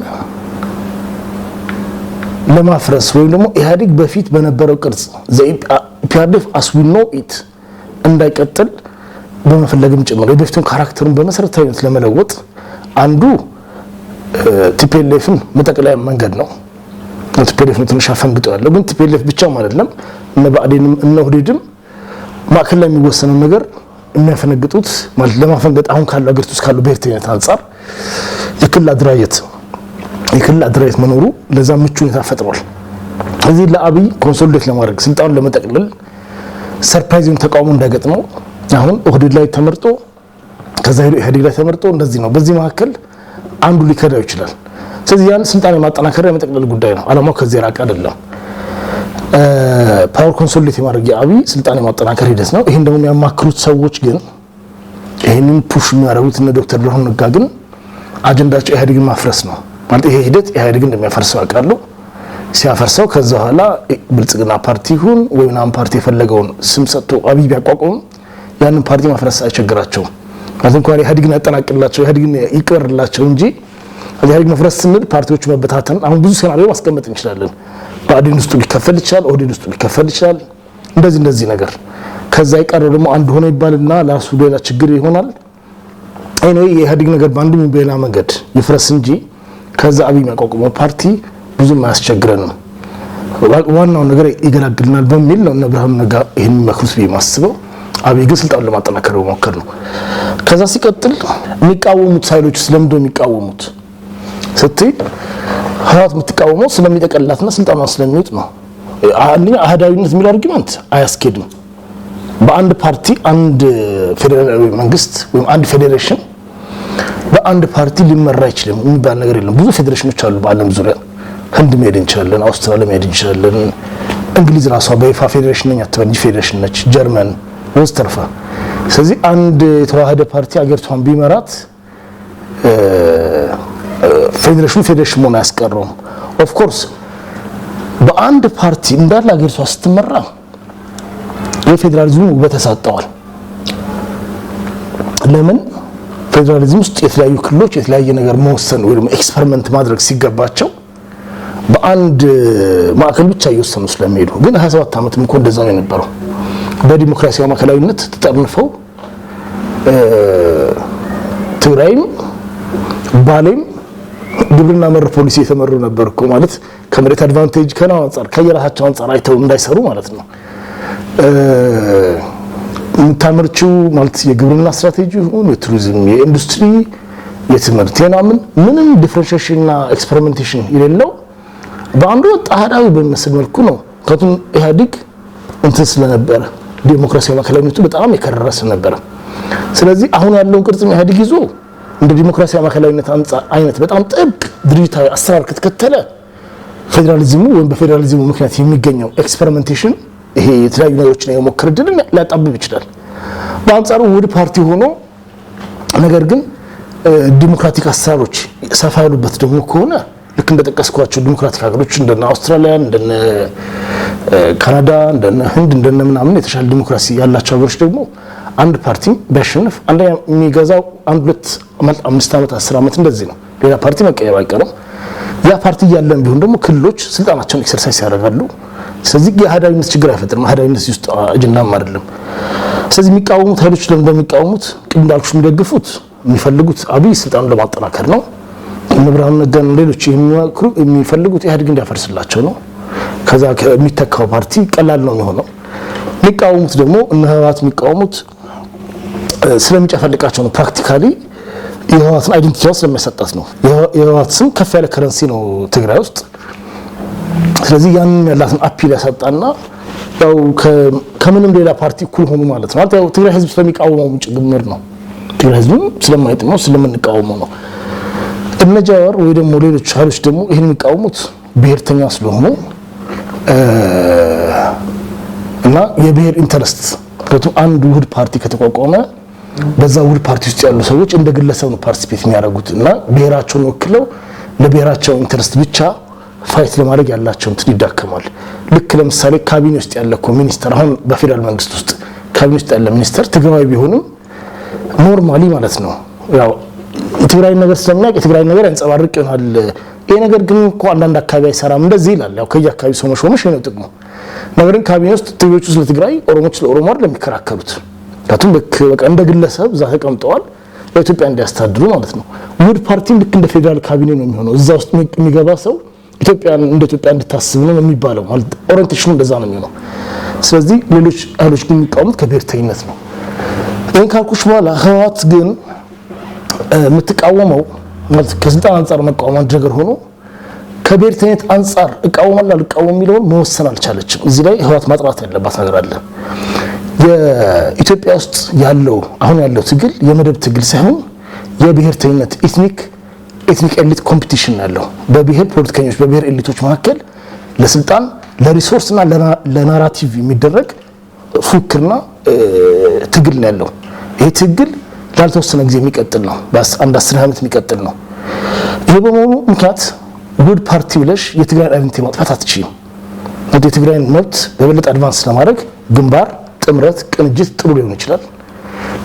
ለማፍረስ ወይም ደግሞ ኢህአዴግ በፊት በነበረው ቅርጽ ኢፒአርዲኤፍ as we know it እንዳይቀጥል በመፈለግም ጭምር የበፊቱን ካራክተሩን በመሰረታዊነት ለመለወጥ አንዱ ቲፒኤልኤፍን መጠቅለያ መንገድ ነው። ቲፒኤልኤፍ ነው ትንሽ አፈንግጦ ያለው ግን ቲፒኤልኤፍ ብቻም አይደለም እነ ብአዴንም እነ ኦህዴድም ማዕከል ላይ የሚወሰነው ነገር የሚያፈነግጡት ማለት ለማፈንገጥ አሁን ካለው አገሪቱ ውስጥ ካለው ብሔርተኝነት አንፃር የክልል አደራጀት መኖሩ ለዛ ምቹ ሁኔታ ፈጥሯል። እዚህ ለአብይ ኮንሶሊዴት ለማድረግ ስልጣኑን ለመጠቅለል ሰርፕራይዚንግ ተቃውሞ እንዳይገጥመው አሁን ኦህዴድ ላይ ተመርጦ ከዛ ሄዶ ኢህአዴግ ላይ ተመርጦ እንደዚህ ነው። በዚህ መካከል አንዱ ሊከዳው ይችላል። ስለዚህ ያን ስልጣን የማጠናከር የመጠቅለል ጉዳይ ነው። አላማው ከዚህ ራቅ አይደለም። ፓወር ኮንሶሊዴት የማድረግ የአብይ ስልጣን የማጠናከር ሂደት ነው። ይሄን ደግሞ የሚያማክሩት ሰዎች ግን ይሄንን ፑሽ የሚያደርጉት እነ ዶክተር ብርሃኑ ነጋ ግን አጀንዳቸው ኢህአዴግን ማፍረስ ነው ማለት ይሄ ሂደት ኢህአዴግን እንደሚያፈርሰው ያውቃሉ። ሲያፈርሰው ከዛ በኋላ ብልጽግና ፓርቲ ይሁን ወይናም ፓርቲ የፈለገውን ስም ሰጥቶ አብይ ቢያቋቁም ያንን ፓርቲ ማፍረስ አይቸግራቸውም። ማለት እንኳን ኢህአዴግን ያጠናቅላቸው ኢህአዴግን ይቀርላቸው እንጂ ኢህአዴግ መፍረስ ስንል ፓርቲዎቹ መበታተን አሁን ብዙ ሴናሪዮ ማስቀመጥ እንችላለን። በአዲን ውስጥ ሊከፈል ይችላል፣ ኦህዴድ ውስጥ ሊከፈል ይችላል። እንደዚህ ነገር ከዛ ይቀረው ደግሞ አንድ ሆነ ይባልና ላሱ ሌላ ችግር ይሆናል። ኤኒዌይ የኢህአዴግ ነገር በአንድም በሌላ መንገድ ይፍረስ እንጂ ከዛ አብይ የሚያቋቁመው ፓርቲ ብዙም አያስቸግረንም። ዋናው ነገር ይገላግልናል በሚል ነው እነ ብርሃኑ ነጋ ይሄን የሚመክሩት ብዬ ማስበው። አብይ ግን ስልጣኑን ለማጠናከር መሞከር ነው። ከዛ ሲቀጥል የሚቃወሙት ኃይሎች ስለምንድነው የሚቃወሙት ስትይ ህወሓት የምትቃወመው ስለሚጠቀልላትና ስልጣኗን ስለሚወጥ ነው። አንደኛ አህዳዊነት የሚለው አርጊመንት አያስኬድም። በአንድ ፓርቲ አንድ ፌዴራላዊ መንግስት ወይም አንድ ፌዴሬሽን በአንድ ፓርቲ ሊመራ አይችልም የሚባል ነገር የለም። ብዙ ፌዴሬሽኖች አሉ በዓለም ዙሪያ። ህንድ መሄድ እንችላለን፣ አውስትራሊያ መሄድ እንችላለን። እንግሊዝ ራሷ በይፋ ፌዴሬሽን ነኝ አትበል እንጂ ፌዴሬሽን ነች፣ ጀርመን ወስተርፋ። ስለዚህ አንድ የተዋሃደ ፓርቲ አገሪቷን ቢመራት ፌዴሬሽን መሆን አያስቀረውም። ኦፍ ኮርስ በአንድ ፓርቲ እንዳለ አገሪቷ ስትመራ የፌዴራሊዝሙ ውበት ተሳጠዋል። ለምን ፌዴራሊዝም ውስጥ የተለያዩ ክልሎች የተለያየ ነገር መወሰን ወይ ደግሞ ኤክስፐሪመንት ማድረግ ሲገባቸው በአንድ ማዕከል ብቻ እየወሰኑ ስለሚሄዱ ግን 27 ዓመትም እኮ እንደዛ ነው የነበረው። በዲሞክራሲያዊ ማዕከላዊነት ተጠርንፈው ትግራይም ባሌም ግብርና መር ፖሊሲ የተመሩ ነበር እኮ ማለት ከመሬት አድቫንቴጅ ከናው አንፃር ከየራሳቸው አንፃር አይተው እንዳይሰሩ ማለት ነው። የምታመርችው ማለት የግብርና ስትራቴጂ ሆኖ የቱሪዝም የኢንዱስትሪ የትምህርት ምንም ዲፈረንሺዬሽንና ኤክስፐሪመንቴሽን የሌለው በአንዱ አህዳዊ በሚመስል መልኩ ነው። ከቱም ኢህአዴግ እንትን ስለነበረ ዲሞክራሲያዊ ማዕከላዊነቱ በጣም የከረረ ስለነበረ ስለዚህ አሁን ያለውን ቅርጽም ኢህአዴግ ይዞ እንደ ዲሞክራሲያዊ ማዕከላዊነት አይነት በጣም ጥብቅ ድርጅታዊ አሰራር ከተከተለ ፌዴራሊዝሙ ወይም በፌዴራሊዝሙ ምክንያት የሚገኘው ኤክስፐሪመንቴሽን ይሄ የተለያዩ ነገሮችን የሞከረ ድልን ሊያጣብብ ይችላል። በአንጻሩ ውድ ፓርቲ ሆኖ ነገር ግን ዲሞክራቲክ አሰራሮች ሰፋ ያሉበት ደግሞ ከሆነ ልክ እንደጠቀስኳቸው ዲሞክራቲክ ሀገሮች እንደነ አውስትራሊያ እንደነ ካናዳ እንደነ ህንድ እንደነ ምናምን የተሻለ ዲሞክራሲ ያላቸው ሀገሮች ደግሞ አንድ ፓርቲ ቢያሸንፍ አንደኛ የሚገዛው 5 ዓመት 10 ዓመት እንደዚህ ነው። ሌላ ፓርቲ መቀየር አይቀርም። ያ ፓርቲ ያለን ቢሆን ደግሞ ክልሎች ስልጣናቸውን ኤክሰርሳይዝ ያደርጋሉ። ስለዚህ የአህዳዊነት ችግር አይፈጥርም። አህዳዊነት ውስጥ አጀንዳም አይደለም። ስለዚህ የሚቃወሙት ኃይሎች ደግሞ እንደሚቃወሙት ቅድም እንዳልኩሽ የሚደግፉት የሚፈልጉት አብይ ስልጣኑን ለማጠናከር ነው። እነ ብርሃኑ ነጋን ሌሎች የሚፈልጉት ኢህአዴግ እንዲያፈርስላቸው ነው። ከዛ ከሚተካው ፓርቲ ቀላል ነው የሚሆነው። የሚቃወሙት ደግሞ እነ ህወሓት የሚቃወሙት ስለሚጨፈልቃቸው ነው። ፕራክቲካሊ የህወሓትን አይደንቲቲ ስለሚያሰጣት ነው። የህወሓት ስም ከፍ ያለ ከረንሲ ነው ትግራይ ውስጥ። ስለዚህ ያንን ያላትን አፒል ያሳጣና ያው ከምንም ሌላ ፓርቲ እኩል ሆኑ ማለት ነው። ያው ትግራይ ህዝብ ስለሚቃወመው ጭምር ነው። ትግራይ ህዝብ ስለማይጥመው ስለምንቃወመው ነው። እነ ጃዋር ወይ ደግሞ ሌሎች ኃይሎች ደግሞ ይሄን የሚቃወሙት ብሔርተኛ ስለሆኑ እና የብሔር ኢንተረስት ከቱ አንድ ውህድ ፓርቲ ከተቋቋመ በዛ ውህድ ፓርቲ ውስጥ ያሉ ሰዎች እንደ ግለሰብ ነው ፓርቲሲፔት የሚያደርጉት እና ብሔራቸውን ወክለው ለብሔራቸው ኢንተረስት ብቻ ፋይት ለማድረግ ያላቸው እንትን ይዳከማል። ልክ ለምሳሌ ካቢኔ ውስጥ ያለ ሚኒስተር አሁን በፌደራል መንግስት ውስጥ ካቢኔ ውስጥ ያለ ሚኒስተር ትግራዊ ቢሆንም ኖርማሊ ማለት ነው ያው ትግራይ ነገር ስለሚያውቅ የትግራይ ነገር ያንጸባርቅ ይሆናል። ይሄ ነገር ግን እኮ አንዳንድ አካባቢ አይሰራም እንደዚህ ይላል። ያው ከየአካባቢ ሰው መሾመሽ ነው ጥቅሙ። ነገር ግን ካቢኔ ውስጥ ትግሮች ስለ ትግራይ ኦሮሞች ስለ ኦሮሞ አይደለም የሚከራከሩት። ታቱም በቃ እንደ ግለሰብ እዛ ተቀምጠዋል ለኢትዮጵያ እንዲያስተዳድሩ ማለት ነው። ውህድ ፓርቲ ልክ እንደ ፌደራል ካቢኔ ነው የሚሆነው። እዛ ውስጥ የሚገባ ሰው ኢትዮጵያን እንደ ኢትዮጵያ እንድታስብ ነው የሚባለው ማለት ኦሪየንቴሽኑ እንደዛ ነው የሚሆነው። ስለዚህ ሌሎች ኃይሎች ግን የሚቃወሙት ከብሔርተኝነት ነው። ይሄን ካልኩሽ በኋላ ህወሓት ግን የምትቃወመው ማለት ከስልጣን አንፃር መቃወም አንድ ነገር ሆኖ ከብሔርተኝነት አንፃር እቃወማለሁ አልቃወም የሚለውን መወሰን አልቻለችም። እዚህ ላይ ህወሓት ማጥራት ያለባት ነገር አለ። የኢትዮጵያ ውስጥ ያለው አሁን ያለው ትግል የመደብ ትግል ሳይሆን የብሔርተኝነት ኤትኒክ ኤሊት ኮምፒቲሽን ያለው በብሔር ፖለቲከኞች በብሔር ኤሊቶች መካከል ለስልጣን ለሪሶርስና ለናራቲቭ የሚደረግ ፉክክርና ትግል ነው ያለው። ይሄ ትግል ላልተወሰነ ጊዜ የሚቀጥል ነው፣ በአንድ 10 ዓመት የሚቀጥል ነው። ይሄ በመሆኑ ምክንያት ውህድ ፓርቲ ብለሽ የትግራይ አይደንቲቲ ማጥፋት አትችይም። የትግራይን መብት በበለጠ አድቫንስ ለማድረግ ግንባር፣ ጥምረት፣ ቅንጅት ጥሩ ሊሆን ይችላል።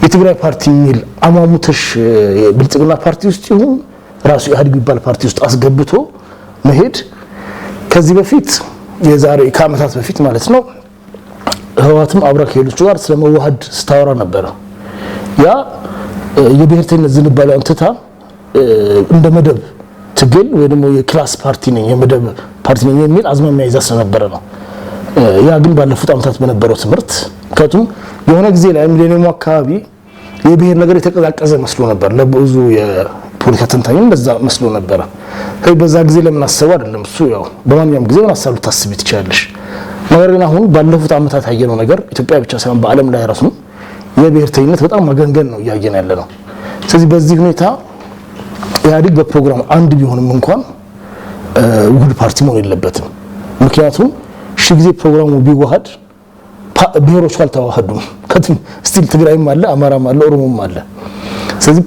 የትግራይ ፓርቲ የሚል አሟሙተሽ ብልጽግና ፓርቲ ውስጥ ይሁን ራሱ ኢህአዴግ የሚባል ፓርቲ ውስጥ አስገብቶ መሄድ ከዚህ በፊት የዛሬ ከዓመታት በፊት ማለት ነው ህወሓትም አብራ ከሌሎቹ ጋር ስለመዋሃድ ስታወራ ነበረ። ያ የብሔርተኝነት ዝንባሌውን ትታ እንደ መደብ ትግል ወይ ደግሞ የክላስ ፓርቲ ነኝ የመደብ ፓርቲ ነኝ የሚል አዝማሚያ ይዛ ስለነበረ ነው። ያ ግን ባለፉት ዓመታት በነበረው ትምህርት ከቱም የሆነ ጊዜ ላይ ሚሊኒየሙ አካባቢ የብሔር ነገር የተቀዛቀዘ መስሎ ነበር ለብዙ የፖለቲካ ተንታኞች በዛ መስሎ ነበር። በዛ ጊዜ ለምን አሰቡ አይደለም እሱ ያው በማንኛውም ጊዜ ምን አሰቡ ታስቢ ትችላለሽ። ነገር ግን አሁን ባለፉት ዓመታት ያየነው ነገር ኢትዮጵያ ብቻ ሳይሆን በዓለም ላይ ራሱ የብሔርተኝነት በጣም ማገንገን ነው እያየን ያለ ነው። ስለዚህ በዚህ ሁኔታ ኢህአዴግ በፕሮግራም አንድ ቢሆንም እንኳን ውህድ ፓርቲ መሆን የለበትም። ምክንያቱም ሺህ ጊዜ ፕሮግራሙ ቢዋሃድ ብሔሮች ካልተዋሃዱ ስቲል ትግራይም አለ፣ አማራም አለ፣ ኦሮሞም አለ። ስለዚህ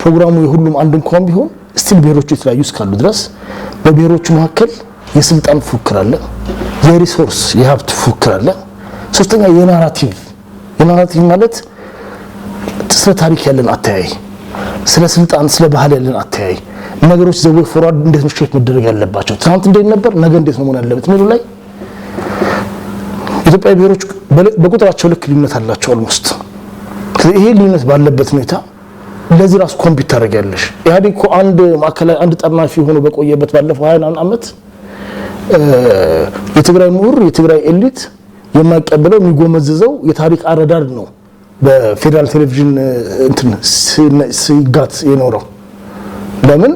ፕሮግራሙ የሁሉም አንድ እንኳን ቢሆን ስቲል ብሔሮቹ የተለያዩ እስካሉ ድረስ በብሔሮቹ መካከል የስልጣን ፉክክር አለ፣ የሪሶርስ የሀብት ፉክክር አለ። ሶስተኛ የናራቲቭ ማለት ስለ ታሪክ ያለን አተያይ፣ ስለ ስልጣን ስለ ባህል ያለን አተያይ፣ ነገሮች ዘወይ ፎርዋርድ እንዴት ነው ሼፕ መደረግ ያለባቸው፣ ትናንት እንዴት ነበር ነገ እንዴት ነው መሆን ያለበት ምን ላይ ኢትዮጵያ ብሔሮች በቁጥራቸው ልክ ልዩነት አላቸው ኦልሞስት። ይሄ ልዩነት ባለበት ሁኔታ ለዚህ ራስ ኮምፒውተር ታደርጊያለሽ። ኢህአዴግ እኮ አንድ ማዕከላዊ አንድ ጠርናፊ ሆኖ በቆየበት ባለፈው 20 ዓመት የትግራይ ምሁር የትግራይ ኤሊት የማይቀበለው የሚጎመዝዘው የታሪክ አረዳድ ነው በፌደራል ቴሌቪዥን እንትን ሲጋት የኖረው። ለምን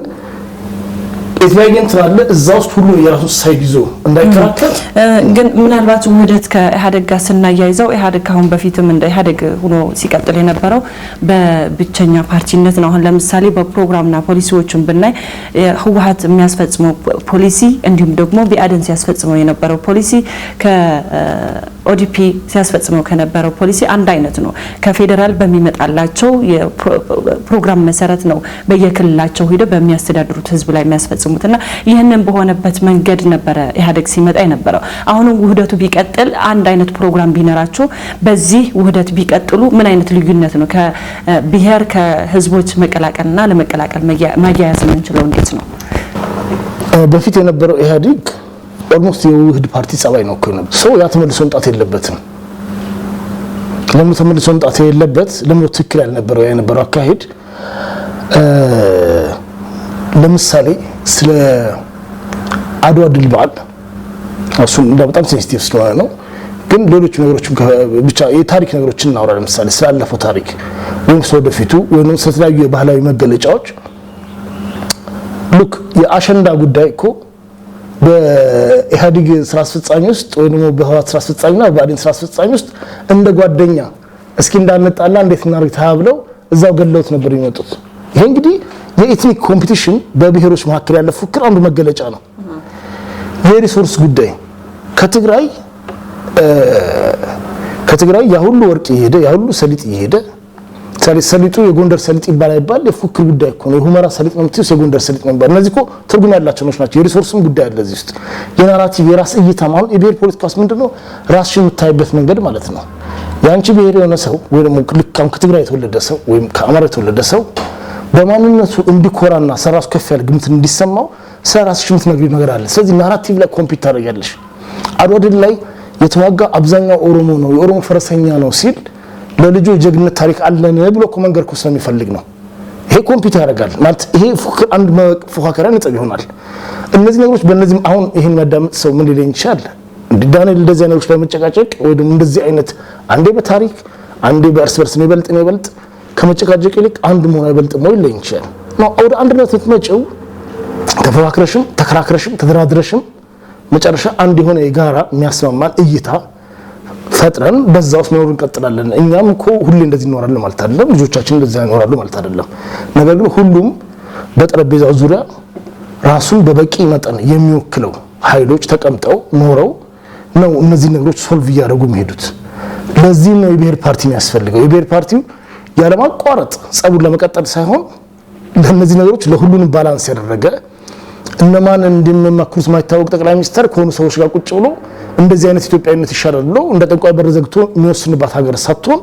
የተለያየ እንትን አለ እዛ ውስጥ ሁሉ የራሱ ሳይድ ይዞ እንዳይከራከር። ግን ምናልባት ውህደት ከኢህአዴግ ጋር ስናያይዘው ኢህአዴግ ካሁን በፊትም እንደ ኢህአዴግ ሆኖ ሲቀጥል የነበረው በብቸኛ ፓርቲነት ነው። አሁን ለምሳሌ በፕሮግራምና ፖሊሲዎችን ብናይ ህወሓት የሚያስፈጽመው ፖሊሲ እንዲሁም ደግሞ ቢአደን ሲያስፈጽመው የነበረው ፖሊሲ ከኦዲፒ ሲያስፈጽመው ከነበረው ፖሊሲ አንድ አይነት ነው። ከፌደራል በሚመጣላቸው የፕሮግራም መሰረት ነው በየክልላቸው ሄደው በሚያስተዳድሩት ህዝብ ላይ የሚያስፈጽሙትና ይህንን በሆነበት መንገድ ነበረ ኢህአዴግ ሲመጣ የነበረው። አሁንም ውህደቱ ቢቀጥል አንድ አይነት ፕሮግራም ቢኖራቸው በዚህ ውህደት ቢቀጥሉ ምን አይነት ልዩነት ነው ከብሔር ከህዝቦች መቀላቀልና ለመቀላቀል ማያያዝ የምንችለው እንዴት ነው? በፊት የነበረው ኢህአዴግ ኦልሞስት የውህድ ፓርቲ ጸባይ ነው እኮ ነበር። ሰው ያ ተመልሶ መምጣት የለበትም። ለምን ተመልሶ መምጣት የለበት? ለምን ትክክል ያልነበረው የነበረው አካሄድ ለምሳሌ ስለ አድዋ ድል በዓል እሱም በጣም ሴንሲቲቭ ስለሆነ ነው። ግን ሌሎች ነገሮችም ብቻ የታሪክ ነገሮችን እናውራ። ለምሳሌ ስላለፈው ታሪክ ወይም ስለወደፊቱ ወይም ስለተለያዩ የባህላዊ መገለጫዎች ሉክ የአሸንዳ ጉዳይ እኮ በኢህአዴግ ስራ አስፈጻሚ ውስጥ ወይም በህወሓት ስራ አስፈጻሚና በአዴን ስራ አስፈጻሚ ውስጥ እንደ ጓደኛ እስኪ እንዳንጣላ እንዴት እናርግ ተብለው እዛው ገለውት ነበር የሚመጡት። ይሄ እንግዲህ የኤትኒክ ኮምፒቲሽን በብሔሮች መካከል ያለ ፉክክር አንዱ መገለጫ ነው። የሪሶርስ ጉዳይ ከትግራይ ያ ሁሉ ወርቅ ይሄደ ያ ሁሉ ሰሊጥ ይሄደ ሰሊጡ የጎንደር ሰሊጥ ይባላል የፉክክር ጉዳይ እኮ ነው። የሁመራ ሰሊጥ ነው የምትይው የጎንደር ሰሊጥ ነው ይባላል። እነዚህ እኮ ትርጉም ያላቸው ናቸው። የሪሶርስም ጉዳይ አለ እዚህ ውስጥ የናራቲቭ የራስ እይታ ማለት የብሔር ፖለቲካስ ምንድነው ራስሽን የምታይበት መንገድ ማለት ነው። ያንቺ ብሔር የሆነ ሰው ወይ ደግሞ ልካም ከትግራይ የተወለደ ሰው ወይም ከአማራ የተወለደ ሰው በማንነቱ እንዲኮራና ሰራስ ከፍ ያለ ግምት እንዲሰማው ሰራስሽ የምትነግሪው ነገር አለ። ስለዚህ ናራቲቭ ላይ ኮምፒውተር ታደርጊያለሽ። አድዋ ድል ላይ የተዋጋ አብዛኛው ኦሮሞ ነው የኦሮሞ ፈረሰኛ ነው ሲል ለልጁ የጀግንነት ታሪክ አለን ብሎ ኮመንገር እኮ ስለሚፈልግ ነው። ይሄ ኮምፒውተር ያደርጋል ማለት ይሄ ፉክክር አንድ መፎካከሪያ ነጥብ ይሆናል። እነዚህ ነገሮች በእነዚህ አሁን ይሄን የሚያዳምጥ ሰው ምን ሊለኝ ይችላል? ዳኒኤል እንደዚህ አይነት ላይ መጨቃጨቅ ወይ ደግሞ እንደዚህ አይነት አንዴ በታሪክ አንዴ በእርስ በርስ ነው ይበልጥ ከመጨቃጨቅ ይልቅ አንድ መሆን አይበልጥም ወይ ሊለኝ ይችላል። ነው ወደ አንድነት ስትመጪው ተፈካክረሽም ተከራክረሽም ተደራድረሽም መጨረሻ አንድ የሆነ የጋራ የሚያስማማን እይታ ፈጥረን በዛው መኖር እንቀጥላለን። እኛም እኮ ሁሌ እንደዚህ እንኖራለን ማለት አይደለም፣ ልጆቻችን እንደዚህ ይኖራሉ ማለት አይደለም። ነገር ግን ሁሉም በጠረጴዛው ዙሪያ ራሱን በበቂ መጠን የሚወክለው ኃይሎች ተቀምጠው ኖረው ነው እነዚህ ነገሮች ሶልቭ እያደረጉ የሚሄዱት። ለዚህ ነው የብሔር ፓርቲ የሚያስፈልገው። የብሔር ፓርቲው ያለማቋረጥ ጸቡን ለመቀጠል ሳይሆን ለነዚህ ነገሮች ለሁሉንም ባላንስ ያደረገ እነማን እንደሚመክሩት ማይታወቅ ጠቅላይ ሚኒስትር ከሆኑ ሰዎች ጋር ቁጭ ብሎ እንደዚህ አይነት ኢትዮጵያዊነት ይሻላል ብሎ እንደ ጠንቋይ በር ዘግቶ የሚወስንባት ሀገር ሳትሆን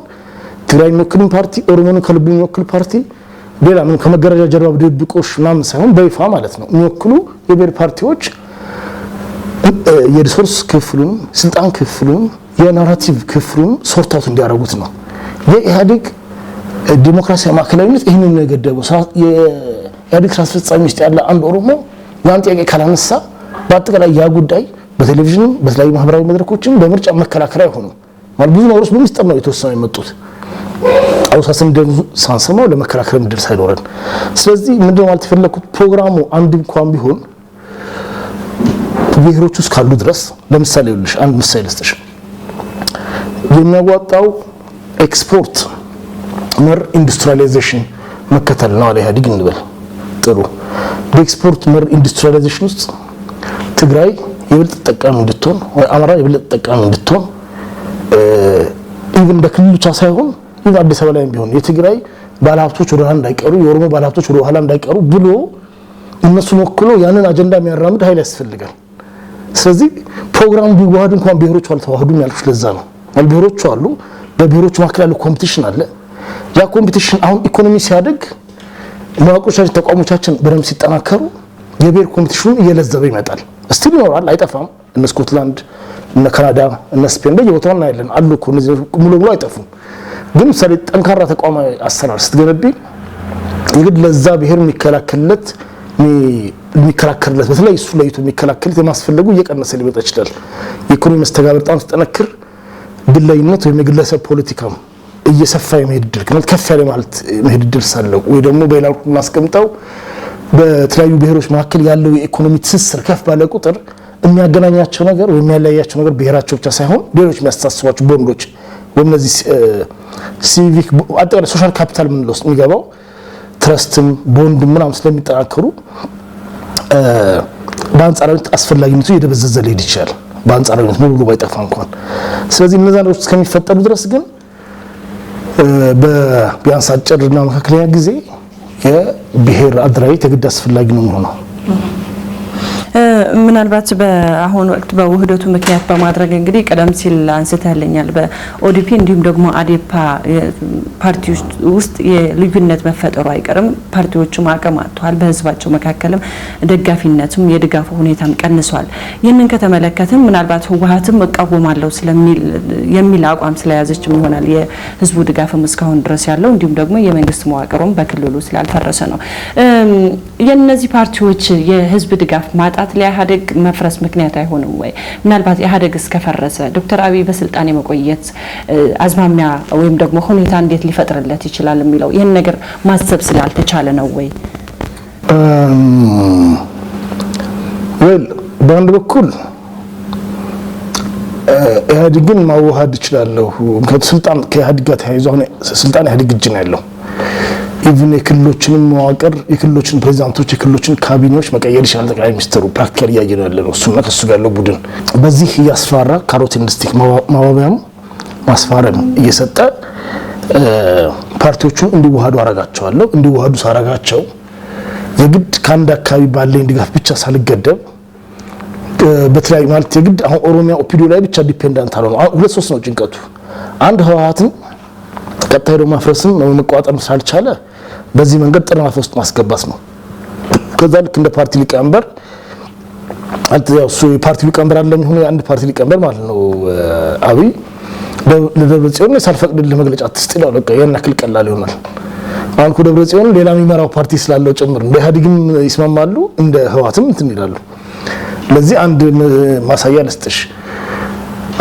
ትግራይ የሚወክል ፓርቲ፣ ኦሮሞን ከልቡ የሚወክል ፓርቲ፣ ሌላ ምን ከመገረጃ ጀርባ በድብቆሽ ምናምን ሳይሆን በይፋ ማለት ነው የሚወክሉ የብሔር ፓርቲዎች የሪሶርስ ክፍሉን፣ ስልጣን ክፍሉን፣ የናራቲቭ ክፍሉን ሶርት አውት እንዲያደርጉት ነው። የኢህአዴግ ዲሞክራሲያዊ ማዕከላዊነት ይህንን ነው የገደበው። የኢህአዴግ ስራ አስፈጻሚ ውስጥ ያለ አንድ ኦሮሞ ያን ጥያቄ ካላነሳ በአጠቃላይ ያ ጉዳይ በቴሌቪዥን በተለያዩ ማህበራዊ መድረኮችም በምርጫ መከላከል አይሆንም ማለት ብዙ ነገሮች በሚስጥር ነው የተወሰኑ የመጡት አውሳስን ደም ሳንሰማው ለመከላከል ምድር ሳይኖረን። ስለዚህ ምንድነው ማለት የፈለኩት ፕሮግራሙ አንድ እንኳን ቢሆን ብሔሮች ውስጥ ካሉ ድረስ ለምሳሌ ይኸውልሽ አንድ ምሳሌ ልስጥሽ። የሚያዋጣው ኤክስፖርት መር ኢንዱስትሪያላይዜሽን መከተል ነው አለ ኢህአዴግ እንበል። ጥሩ በኤክስፖርት መር ኢንዱስትሪያላይዜሽን ውስጥ ትግራይ የበለጠ ተጠቃሚ እንድትሆን ወይ አማራ የበለጠ ተጠቃሚ እንድትሆን ኢቭን በክልሉ ብቻ ሳይሆን ኢቭን አዲስ አበባ ላይም ቢሆን የትግራይ ባለሀብቶች ወደ ኋላ እንዳይቀሩ የኦሮሞ ባለሀብቶች ወደ ኋላ እንዳይቀሩ ብሎ እነሱን ወክሎ ያንን አጀንዳ የሚያራምድ ኃይል ያስፈልጋል። ስለዚህ ፕሮግራሙ ቢዋሃድ እንኳን ብሔሮቹ አልተዋሃዱም ያልኩሽ ለዛ ነው። ብሔሮቹ አሉ፣ በብሔሮቹ መካከል ያለው ኮምፒቲሽን አለ። ያ ኮምፒቲሽን አሁን ኢኮኖሚ ሲያድግ መዋቅሮቻችን ተቋሞቻችን በደንብ ሲጠናከሩ የብሔር ኮምፒቲሽኑ እየለዘበ ይመጣል። እስቲል ይኖራል፣ አይጠፋም። እነ ስኮትላንድ እነ ካናዳ እነ ስፔን በየቦታው እናያለን አሉ እኮ እነዚህ ሙሉ ሙሉ አይጠፉም። ግን ምሳሌ ጠንካራ ተቋማዊ አሰራር ስትገነቢ የግድ ለዛ ብሔር የሚከላከልለት በተለይ እሱ ለይቶ የሚከላከልለት የማስፈለጉ እየቀነሰ ሊመጣ ይችላል። የኢኮኖሚ መስተጋብር በጣም ሲጠነክር ግላዊነት ወይም የግለሰብ ፖለቲካም እየሰፋ የመሄድ ዕድል ከፍ ያለ ማለት መሄድ ዕድል ሳለው ወይ ደግሞ በሌላ መልኩ እናስቀምጠው በተለያዩ ብሔሮች መካከል ያለው የኢኮኖሚ ትስስር ከፍ ባለ ቁጥር የሚያገናኛቸው ነገር ወይ የሚያለያያቸው ነገር ብሔራቸው ብቻ ሳይሆን ሌሎች የሚያስተሳስባቸው ቦንዶች ወይ እነዚህ ሲቪክ አጠቃላይ ሶሻል ካፒታል ምን ውስጥ የሚገባው ትረስትም ቦንድ ምናምን ስለሚጠናከሩ በአንጻራዊነት አስፈላጊነቱ እየደበዘዘ ሊሄድ ይችላል። በአንጻራዊነት ሙሉ ሙሉ ባይጠፋ እንኳን። ስለዚህ እነዛ ነገሮች እስከሚፈጠሩ ድረስ ግን በቢያንስ አጭርና መካከለኛ ጊዜ የብሔር አደራጀት የግድ አስፈላጊ ነው የሚሆነው። ምናልባት በአሁኑ ወቅት በውህደቱ ምክንያት በማድረግ እንግዲህ ቀደም ሲል አንስተልኛል በኦዲፒ እንዲሁም ደግሞ አዴፓ ፓርቲ ውስጥ የልዩነት መፈጠሩ አይቀርም። ፓርቲዎቹም አቅም አጥተዋል። በህዝባቸው መካከልም ደጋፊነትም የድጋፉ ሁኔታም ቀንሷል። ይህንን ከተመለከተም ምናልባት ህወሓትም እቃወማለሁ የሚል አቋም ስለያዘችም ይሆናል የህዝቡ ድጋፍም እስካሁን ድረስ ያለው እንዲሁም ደግሞ የመንግስት መዋቅሩም በክልሉ ስላልፈረሰ ነው። የነዚህ ፓርቲዎች የህዝብ ድጋፍ ማጣት ለኢህአዴግ መፍረስ ምክንያት አይሆንም ወይ? ምናልባት ኢህአዴግ እስከፈረሰ ዶክተር አብይ በስልጣን የመቆየት አዝማሚያ ወይም ደግሞ ሁኔታ እንዴት ሊፈጥርለት ይችላል የሚለው ይሄን ነገር ማሰብ ስላልተቻለ ነው ወይ? በአንድ በኩል ኢህአዴግን ማዋሃድ ይችላለሁ። ከስልጣን ከኢህአዴግ ጋር ተያይዞ አሁን ስልጣን ኢህአዴግ እጅ ነው ያለው። ኢቭን የክልሎችን መዋቅር የክልሎችን ፕሬዝዳንቶች የክልሎችን ካቢኔዎች መቀየር ይችላል ጠቅላይ ሚኒስትሩ። ፕራክቲካሊ እያየነው ያለ ነው እሱና ከሱ ጋር ያለው ቡድን በዚህ እያስፈራራ ካሮት ኢንዱስትሪ ማባቢያም ማስፈራሪያም እየሰጠ ፓርቲዎቹን እንዲዋሃዱ አረጋቸዋለሁ። እንዲዋሃዱ ሳረጋቸው የግድ ከአንድ አካባቢ ባለኝ ድጋፍ ብቻ ሳልገደብ በተለያዩ ማለት የግድ አሁን ኦሮሚያ ኦፒዲዮ ላይ ብቻ ዲፔንዳንት አልሆነ። ሁለት ሶስት ነው ጭንቀቱ። አንድ ህወሓትን ቀጣይ ደግሞ ማፍረስም ነው መቋጠር ሳልቻለ በዚህ መንገድ ጥርናፍ ውስጥ ማስገባት ነው። ከዛ ልክ እንደ ፓርቲ ሊቀመንበር ያው እሱ የፓርቲ ሊቀመንበር አይደለም ሆኖ አንድ ፓርቲ ሊቀመንበር ማለት ነው አብይ ለደብረጽዮን ሳልፈቅድልህ መግለጫ አትስጥ ይላል። በቃ ያን ያክል ቀላል ይሆናል። አሁን ደብረጽዮን ሌላ የሚመራው ፓርቲ ስላለው ጭምር እንደ ኢህአዴግም ይስማማሉ እንደ ህወሓትም እንትን ይላሉ። ለዚህ አንድ ማሳያ ልስጥሽ።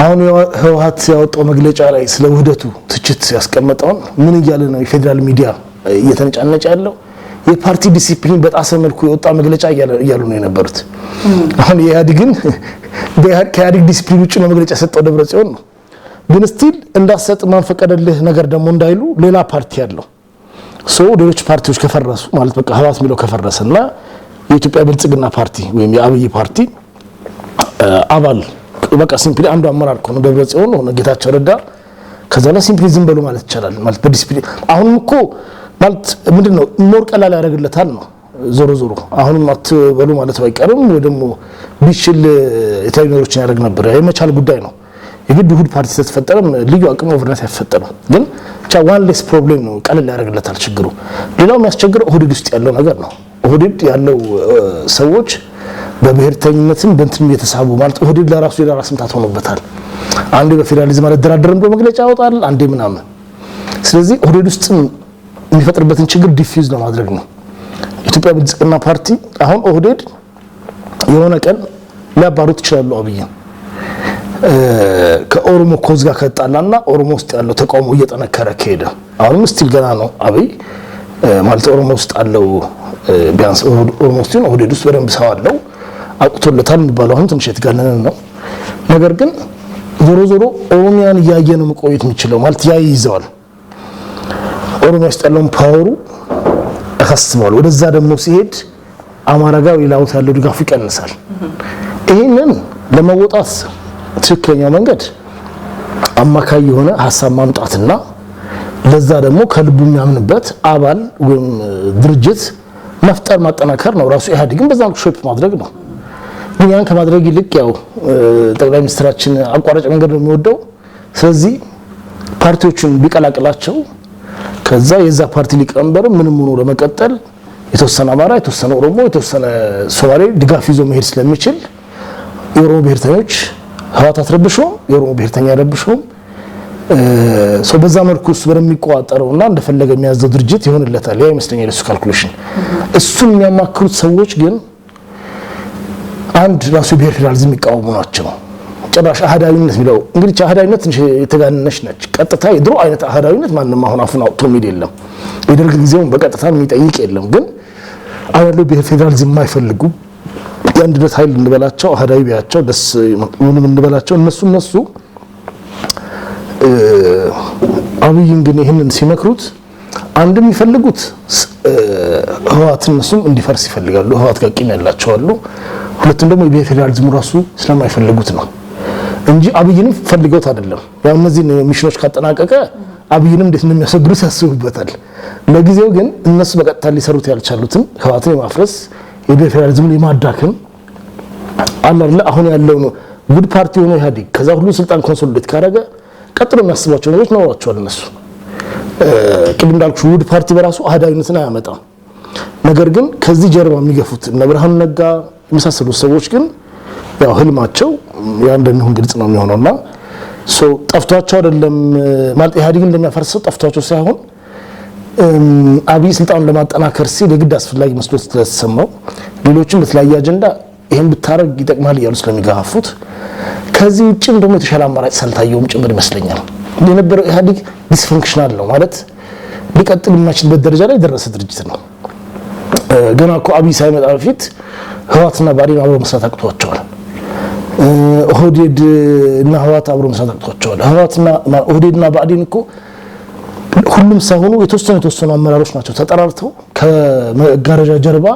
አሁን ህወሓት ያወጣው መግለጫ ላይ ስለ ውህደቱ ትችት ያስቀመጠውን ምን እያለ ነው የፌደራል ሚዲያ እየተነጫነጨ ያለው? የፓርቲ ዲሲፕሊን በጣሰ መልኩ የወጣ መግለጫ እያሉ ነው የነበሩት። አሁን የኢህአዴግን ከኢህአዴግ ዲሲፕሊን ውጭ ነው መግለጫ የሰጠው ደብረጽዮን ነው። ግን ስቲል እንዳሰጥ ማን ፈቀደልህ ነገር ደግሞ እንዳይሉ ሌላ ፓርቲ ያለው ሌሎች ፓርቲዎች ከፈረሱ ማለት በቃ ህወሓት የሚለው ከፈረሰና የኢትዮጵያ ብልጽግና ፓርቲ ወይም የአብይ ፓርቲ አባል በቃ ሲምፕሊ አንዱ አመራር ኮነ ደብረጽዮን ሆነ ጌታቸው ረዳ ከዛ ላይ ሲምፕሊ ዝም ብሎ ማለት ይቻላል ማለት በዲሲፕሊን አሁንም እኮ ማለት ምንድነው ሞር ቀላል ያደርግለታል ነው ዞሮ አሁንም አትበሉ ማለት ባይቀርም ወይ ደግሞ ቢችል የተለያዩዎችን ያደርግ ነበር የመቻል ጉዳይ ነው የግድ ውህድ ፓርቲ ተፈጠረም ልዩ አቅም ኦቨርናይት ያፈጠረው ግን ብቻ ዋን ሌስ ፕሮብሌም ነው ቀላል ያደርግለታል ችግሩ ሌላው የሚያስቸግረው ኦህዴድ ውስጥ ያለው ነገር ነው ኦህዴድ ያለው ሰዎች በብሔርተኝነትም በእንትን የተሳቡ ማለት ኦህዴድ ለራሱ የራስ ምታት ሆኖበታል አንዴ በፌደራሊዝም አደራደረን በመግለጫ ያወጣል አንዴ ምናምን ስለዚህ ኦህዴድ ውስጥ የሚፈጥርበትን ችግር ዲፊውዝ ለማድረግ ነው ኢትዮጵያ ብልጽግና ፓርቲ አሁን ኦህዴድ የሆነ ቀን ሊያባሩት ይችላሉ አብይን ከኦሮሞ ኮዝ ጋር ከጣላና ኦሮሞ ውስጥ ያለው ተቃውሞ እየጠነከረ ከሄደ አሁንም ስቲል ገና ነው አብይ ማለት ኦሮሞ ውስጥ አለው ቢያንስ ኦሮሞ ውስጥ ነው ኦህዴድ ውስጥ በደንብ ሰው አለው አቁቶለታል የሚባለው አሁን ትንሽ የተጋነነ ነው ነገር ግን ዞሮ ኦሮሚያን እያየ ነው መቆየት የሚችለው ማለት ያይዘዋል ኦሮሚያ ውስጥ ያለውን ፓወሩ አከስመዋል ወደዛ ደግሞ ሲሄድ አማራ ጋር ሌላው ያለው ድጋፍ ይቀንሳል ይሄንን ለመወጣት ትክክለኛው መንገድ አማካይ የሆነ ሐሳብ ማምጣትና ለዛ ደግሞ ከልቡ የሚያምንበት አባል ወይም ድርጅት መፍጠር ማጠናከር ነው ራሱ ኢህአዴግን በዛም ሾፕ ማድረግ ነው ግን ያን ከማድረግ ይልቅ ያው ጠቅላይ ሚኒስትራችን አቋራጭ መንገድ ነው የሚወደው ስለዚህ ፓርቲዎችን ቢቀላቅላቸው ከዛ የዛ ፓርቲ ሊቀመንበር ምንም ሆኖ ለመቀጠል የተወሰነ አማራ የተወሰነ ኦሮሞ የተወሰነ ሶማሌ ድጋፍ ይዞ መሄድ ስለሚችል የኦሮሞ ብሔርተኞች ህዋት አትረብሾ የኦሮሞ ብሔርተኛ ያረብሾ ሶ በዛ መልኩ እሱ በሚቆጣጠረውና እንደፈለገ የሚያዘው ድርጅት ይሆንለታል ያ ይመስለኛል እሱ ካልኩሌሽን እሱን የሚያማክሩት ሰዎች ግን አንድ ራሱ ብሔር ፌደራሊዝም ይቃወሙ ናቸው ጭራሽ አህዳዊነት የሚለው እንግዲህ አህዳዊነት እንጂ የተጋነነች ነች ቀጥታ የድሮ አይነት አህዳዊነት ማንንም አሁን አፉን አውጥቶ የሚል የለም የደርግ ጊዜውን በቀጥታ የሚጠይቅ የለም ግን አሁን ብሔር ፌደራሊዝም የማይፈልጉ የአንድነት ኃይል እንበላቸው አህዳዊ ቢያቸው ደስ ምንም እንበላቸው እነሱ አብይን ግን ይሄንን ሲመክሩት አንድም ይፈልጉት ህዋትን እነሱም እንዲፈርስ ይፈልጋሉ ህዋት ጋር ቂም ያላቸው አሉ ሁለቱም ደግሞ የብሔር ፌደራሊዝም ራሱ ስለማይፈልጉት ነው እንጂ አብይንም ፈልገውት አይደለም ያው እነዚህ ሚሽኖች ካጠናቀቀ አብይንም እንዴት እንደሚያሰግሩት ያስቡበታል ለጊዜው ግን እነሱ በቀጥታ ሊሰሩት ያልቻሉትን ህዋትን የማፍረስ የብሔር ፌደራሊዝምን የማዳከም አላለ አሁን ያለው ነው ጉድ ፓርቲ ሆኖ ኢህአዴግ ከዛ ሁሉ ስልጣን ኮንሶሊዴት ካደረገ ቀጥሎ የሚያስባቸው ነገሮች ነው እነሱ ቅድም እንዳልኩ ውድ ፓርቲ በራሱ አህዳዊነትን አያመጣም ነገር ግን ከዚህ ጀርባ የሚገፉት እነ ብርሃኔ ነጋ የሚሳሰሉ ሰዎች ግን ያው ህልማቸው ያንደነው ግልጽ ነው የሚሆነውና ሶ ጠፍቷቸው አይደለም ማለት ኢህአዴግ እንደሚያፈርሰው ጠፍቷቸው ሳይሆን አብይ ስልጣኑን ለማጠናከር ሲል የግድ አስፈላጊ መስሎት ተሰማው ሌሎችም በተለያየ አጀንዳ ይሄን ብታረግ ይጠቅማል ይያሉ ስለሚጋፉት ከዚህ ውጭም ደግሞ የተሻለ አማራጭ ሰልታየውም ጭምር ይመስለኛል የነበረው ኢህአዴግ ዲስፈንክሽናል ነው ማለት ሊቀጥል የማይችልበት ደረጃ ላይ ደረሰ ድርጅት ነው ገና እኮ አብይ ሳይመጣ በፊት ህዋትና ብአዴን አብሮ መስራት አቅቷቸዋል ኦህዴድ እና ህዋት አብሮ መስራት አቅቷቸዋል ህዋትና ኦህዴድና ብአዴን እኮ ሁሉም ሳይሆኑ የተወሰኑ አመራሮች ናቸው ተጠራርተው ከመጋረጃ ጀርባ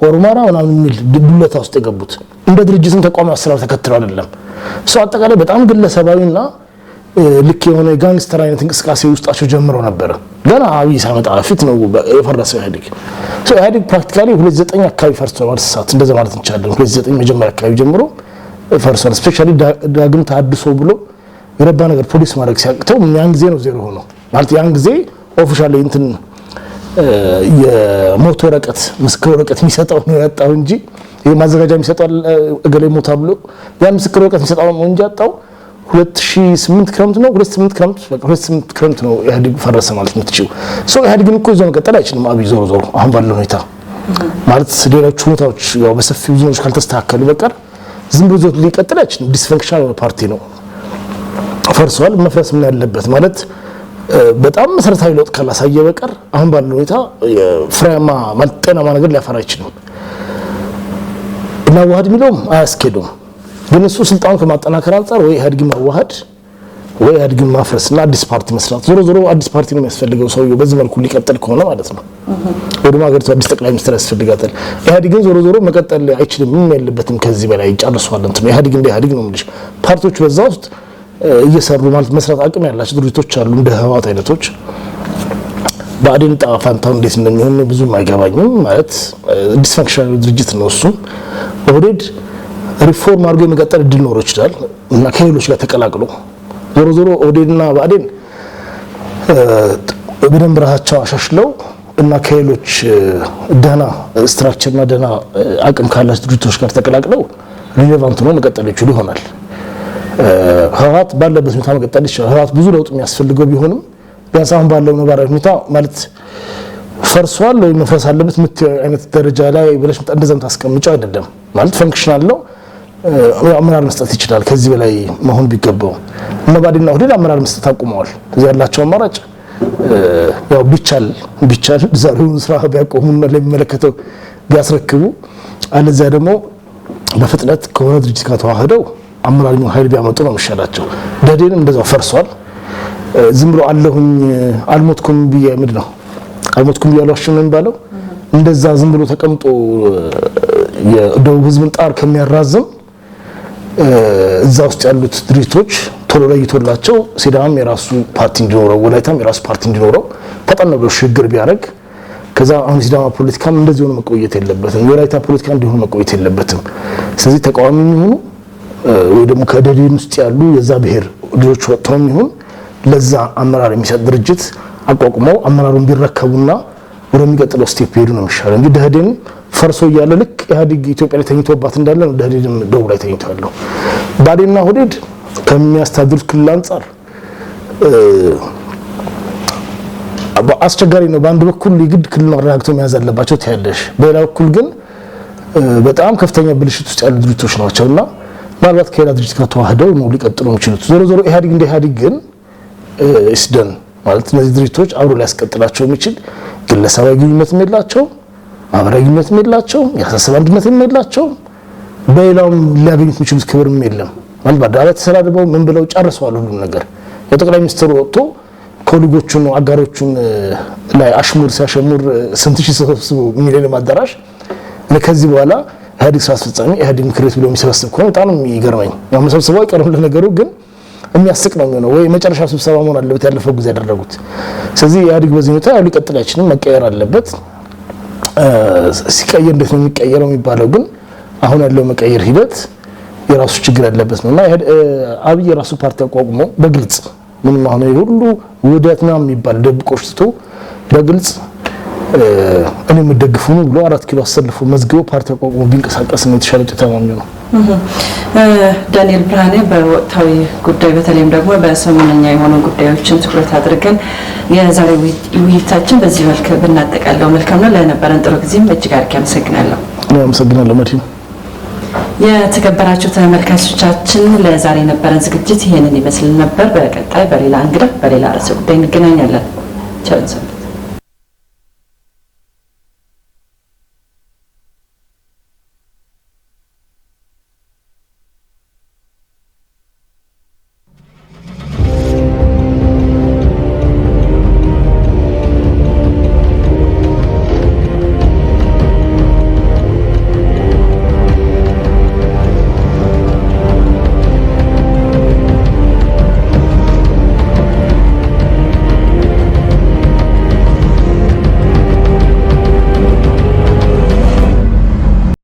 ኦሮማራ ምናምን የሚል ዱለታ ውስጥ የገቡት እንደ ድርጅትን ተቋማዊ አሰራር ተከትለው አይደለም ሰው አጠቃላይ በጣም ግለሰባዊና ልክ የሆነ ጋንግስተር አይነት እንቅስቃሴ ውስጣቸው ጀምረው ነበር ገና አብይ ሳይመጣ በፊት ነው የፈረሰው ኢህአዴግ ሶ ኢህአዴግ ፕራክቲካሊ 29 አካባቢ ፈርሷል ማለት ሰዓት እንደዛ ማለት እንችላለን 29 መጀመሪያ አካባቢ ጀምሮ ፈርሷል ስፔሻሊ ዳግም ታድሶ ብሎ የረባ ነገር ፖሊስ ማድረግ ሲያቅተው ያን ጊዜ ነው ዜሮ ሆኖ ማለት ያን ጊዜ ኦፊሻሊ እንትን የሞት ወረቀት ምስክር ወረቀት የሚሰጠው ነው ያጣው እንጂ የማዘጋጃ የሚሰጠው እገሌ ሞታ ብሎ ያ ምስክር ወረቀት የሚሰጠው ነው እንጂ ያጣው 2008 ክረምት ነው 2008 ክረምት ነው ኢህአዴግ ፈረሰ ማለት ነው ትችው ሶ ኢህአዴግን እኮ ይዞ መቀጠል አይችልም አብይ ዞሮ አሁን ባለው ሁኔታ ማለት ሌሎች ሁኔታዎች ያው በሰፊው ዞኖች ካልተስተካከሉ በቀር ዝም ብሎ ሊቀጥል አይችልም ዲስፈንክሽናል ፓርቲ ነው ፈርሷል መፍረስ ምን ያለበት ማለት በጣም መሰረታዊ ለውጥ ካላሳየ በቀር አሁን ባለው ሁኔታ ፍሬያማ ማልጠናማ ነገር ሊያፈራ አይችልም እና ዋህድ ሚሎም አያስኬዱም ግን እሱ ስልጣኑን ከማጠናከር አንፃር ወይ ኢህአዴግ ማዋሃድ ወይ ኢህአዴግን ማፍረስና አዲስ ፓርቲ መስራት። ዞሮ አዲስ ፓርቲ ነው የሚያስፈልገው ሰውየው በዚህ መልኩ ሊቀጥል ከሆነ ማለት ነው። ወደ ሀገሪቱ አዲስ ጠቅላይ ሚኒስትር ያስፈልጋታል። ኢህአዴግን ዞሮ መቀጠል አይችልም፣ ምን ያለበትም ከዚህ በላይ ጨርሷል። እንት ነው ኢህአዴግ እንደ ኢህአዴግ ነው የምልሽ። ፓርቲዎች በዛ ውስጥ እየሰሩ ማለት መስራት አቅም ያላቸው ድርጅቶች አሉ እንደ ህወሓት አይነቶች። ብአዴን ዕጣ ፈንታው እንዴት እንደሚሆን ብዙም አይገባኝም። ማለት ዲስፈንክሽናል ድርጅት ነው እሱ። ኦህዴድ ሪፎርም አድርጎ የመቀጠል እድል ኖሮ ይችላል እና ከሌሎች ጋር ተቀላቅሎ ዞሮ ኦህዴድና ብአዴን በደንብ ራሳቸው አሻሽለው እና ከሌሎች ደህና ስትራክቸርና ደህና አቅም ካላቸው ድርጅቶች ጋር ተቀላቅለው ሪሌቫንት ነው መቀጠል ይችሉ ይሆናል። ህወሓት ባለበት ሁኔታ መቀጠል ይችላል። ህወሓት ብዙ ለውጥ የሚያስፈልገው ቢሆንም ቢያንስ አሁን ባለው ነባራዊ ሁኔታ ማለት ፈርሷል ወይ መፍረስ አለበት አይነት ደረጃ ላይ ብለሽ እንደዛም ታስቀምጪው አይደለም። ማለት ፈንክሽናል ነው፣ አመራር መስጠት ይችላል። ከዚህ በላይ መሆን ቢገባው እና ብአዴንና ኦህዴድ አመራር መስጠት አቁመዋል። እዚህ ያላቸው አማራጭ ያው ቢቻል ዛሬውን ስራ ቢያቆሙና ለሚመለከተው ቢያስረክቡ፣ አለዚያ ደግሞ በፍጥነት ከሆነ ድርጅት ጋር ተዋህደው አመራሩን ኃይል ቢያመጡ ነው የሚሻላቸው። ደህዴን እንደዛው ፈርሷል። ዝም ብሎ አለሁኝ አልሞትኩም ብዬ ምንድን ነው አልሞትኩም ብዬ አልዋሽም ነው የሚባለው። እንደዛ ዝም ብሎ ተቀምጦ የደቡብ ህዝብን ጣር ከሚያራዝም እዛ ውስጥ ያሉት ድርጅቶች ቶሎ ለይቶላቸው ሲዳም የራሱ ፓርቲ እንዲኖረው፣ ወላይታም የራሱ ፓርቲ እንዲኖረው ፈጠን ብሎ ሽግግር ቢያደርግ ከዛ አሁን ሲዳማ ፖለቲካም እንደዚህ ሆኖ መቆየት የለበትም። የወላይታ ፖለቲካ እንዲሆን መቆየት የለበትም። ስለዚህ ተቃዋሚ የሚሆኑ ወይ ደግሞ ከደህዴን ውስጥ ያሉ የዛ ብሔር ልጆች ወጥተውም ይሁን ለዛ አመራር የሚሰጥ ድርጅት አቋቁመው አመራሩን ቢረከቡና ወደሚቀጥለው ስቴፕ ሄዱ ነው የሚሻለው እንጂ ደህዴን ፈርሶ እያለ ልክ ኢህአዴግ ኢትዮጵያ ላይ ተኝቶባት እንዳለ ነው ደህዴንም ደቡብ ላይ ተኝቶ ያለው። ብአዴንና ኦህዴድ ከሚያስተዳድሩት ክልል አንጻር አስቸጋሪ ነው። በአንድ በኩል የግድ ክልል አረጋግተው መያዝ አለባቸው ታያለሽ፣ በሌላ በኩል ግን በጣም ከፍተኛ ብልሽት ውስጥ ያሉ ድርጅቶች ናቸውና ምናልባት ከሌላ ድርጅት ጋር ተዋህደው ነው ሊቀጥሉ የሚችሉት። ዞሮ ኢህአዴግ እንደ ኢህአዴግ ግን እስደን ማለት እነዚህ ድርጅቶች አብሮ ሊያስቀጥላቸው የሚችል ግለሰባዊ ግንኙነትም የላቸውም፣ ማህበራዊ ግንኙነትም የላቸውም፣ የአስተሳሰብ አንድነትም የላቸውም። በሌላውም ሊያገኙት የሚችሉት ክብርም የለም። ማለት በአዳራት ተሰዳድበው ምን ብለው ጨርሰዋል ሁሉም ነገር። የጠቅላይ ሚኒስትሩ ወጥቶ ኮሊጎቹን አጋሮቹን ላይ አሽሙር ሲያሸሙር ስንት ሺህ ሰብስቦ ሚሊዮን አዳራሽ ለከዚህ በኋላ ኢህአዴግ ስራ አስፈጻሚ ኢህአዴግ ምክር ቤት ብሎ የሚሰበስብ ከሆነ በጣም የሚገርመኝ ነው። መሰብሰባው አይቀርም ለነገሩ ግን የሚያስቅ ነው የሚሆነው። ወይ መጨረሻ ስብሰባ መሆን አለበት ያለፈው ጊዜ ያደረጉት። ስለዚህ ኢህአዴግ በዚህ ሁኔታ ያው ሊቀጥል አይችልም፣ መቀየር አለበት። ሲቀየር እንዴት ነው የሚቀየረው የሚባለው ግን አሁን ያለው መቀየር ሂደት የራሱ ችግር ያለበት ነውና አብይ የራሱ ፓርቲ አቋቁሞ በግልጽ ምንም አሁን ሁሉ ውህደት ምናምን የሚባል ደብቆሽ ትቶ በግልጽ እኔ የምደግፉ ነው ብሎ 4 ኪሎ አሰልፎ መዝግቦ ፓርቲ አቋቁሞ ቢንቀሳቀስ ነው የተሻለ ውጤታማ የሚሆነው። ዳኒኤል ብርሃኔ በወቅታዊ ጉዳይ በተለይም ደግሞ በሰሞነኛ የሆኑ ጉዳዮችን ትኩረት አድርገን የዛሬ ውይይታችን በዚህ መልክ ብናጠቃለው መልካም ነው። ለነበረን ጥሩ ጊዜም እጅግ አድርጌ አመሰግናለሁ። አመሰግናለሁ መድህን። የተከበራችሁ ተመልካቾቻችን ለዛሬ የነበረን ዝግጅት ይሄንን ይመስል ነበር። በቀጣይ በሌላ እንግዳ በሌላ ርዕሰ ጉዳይ እንገናኛለን። ቻው።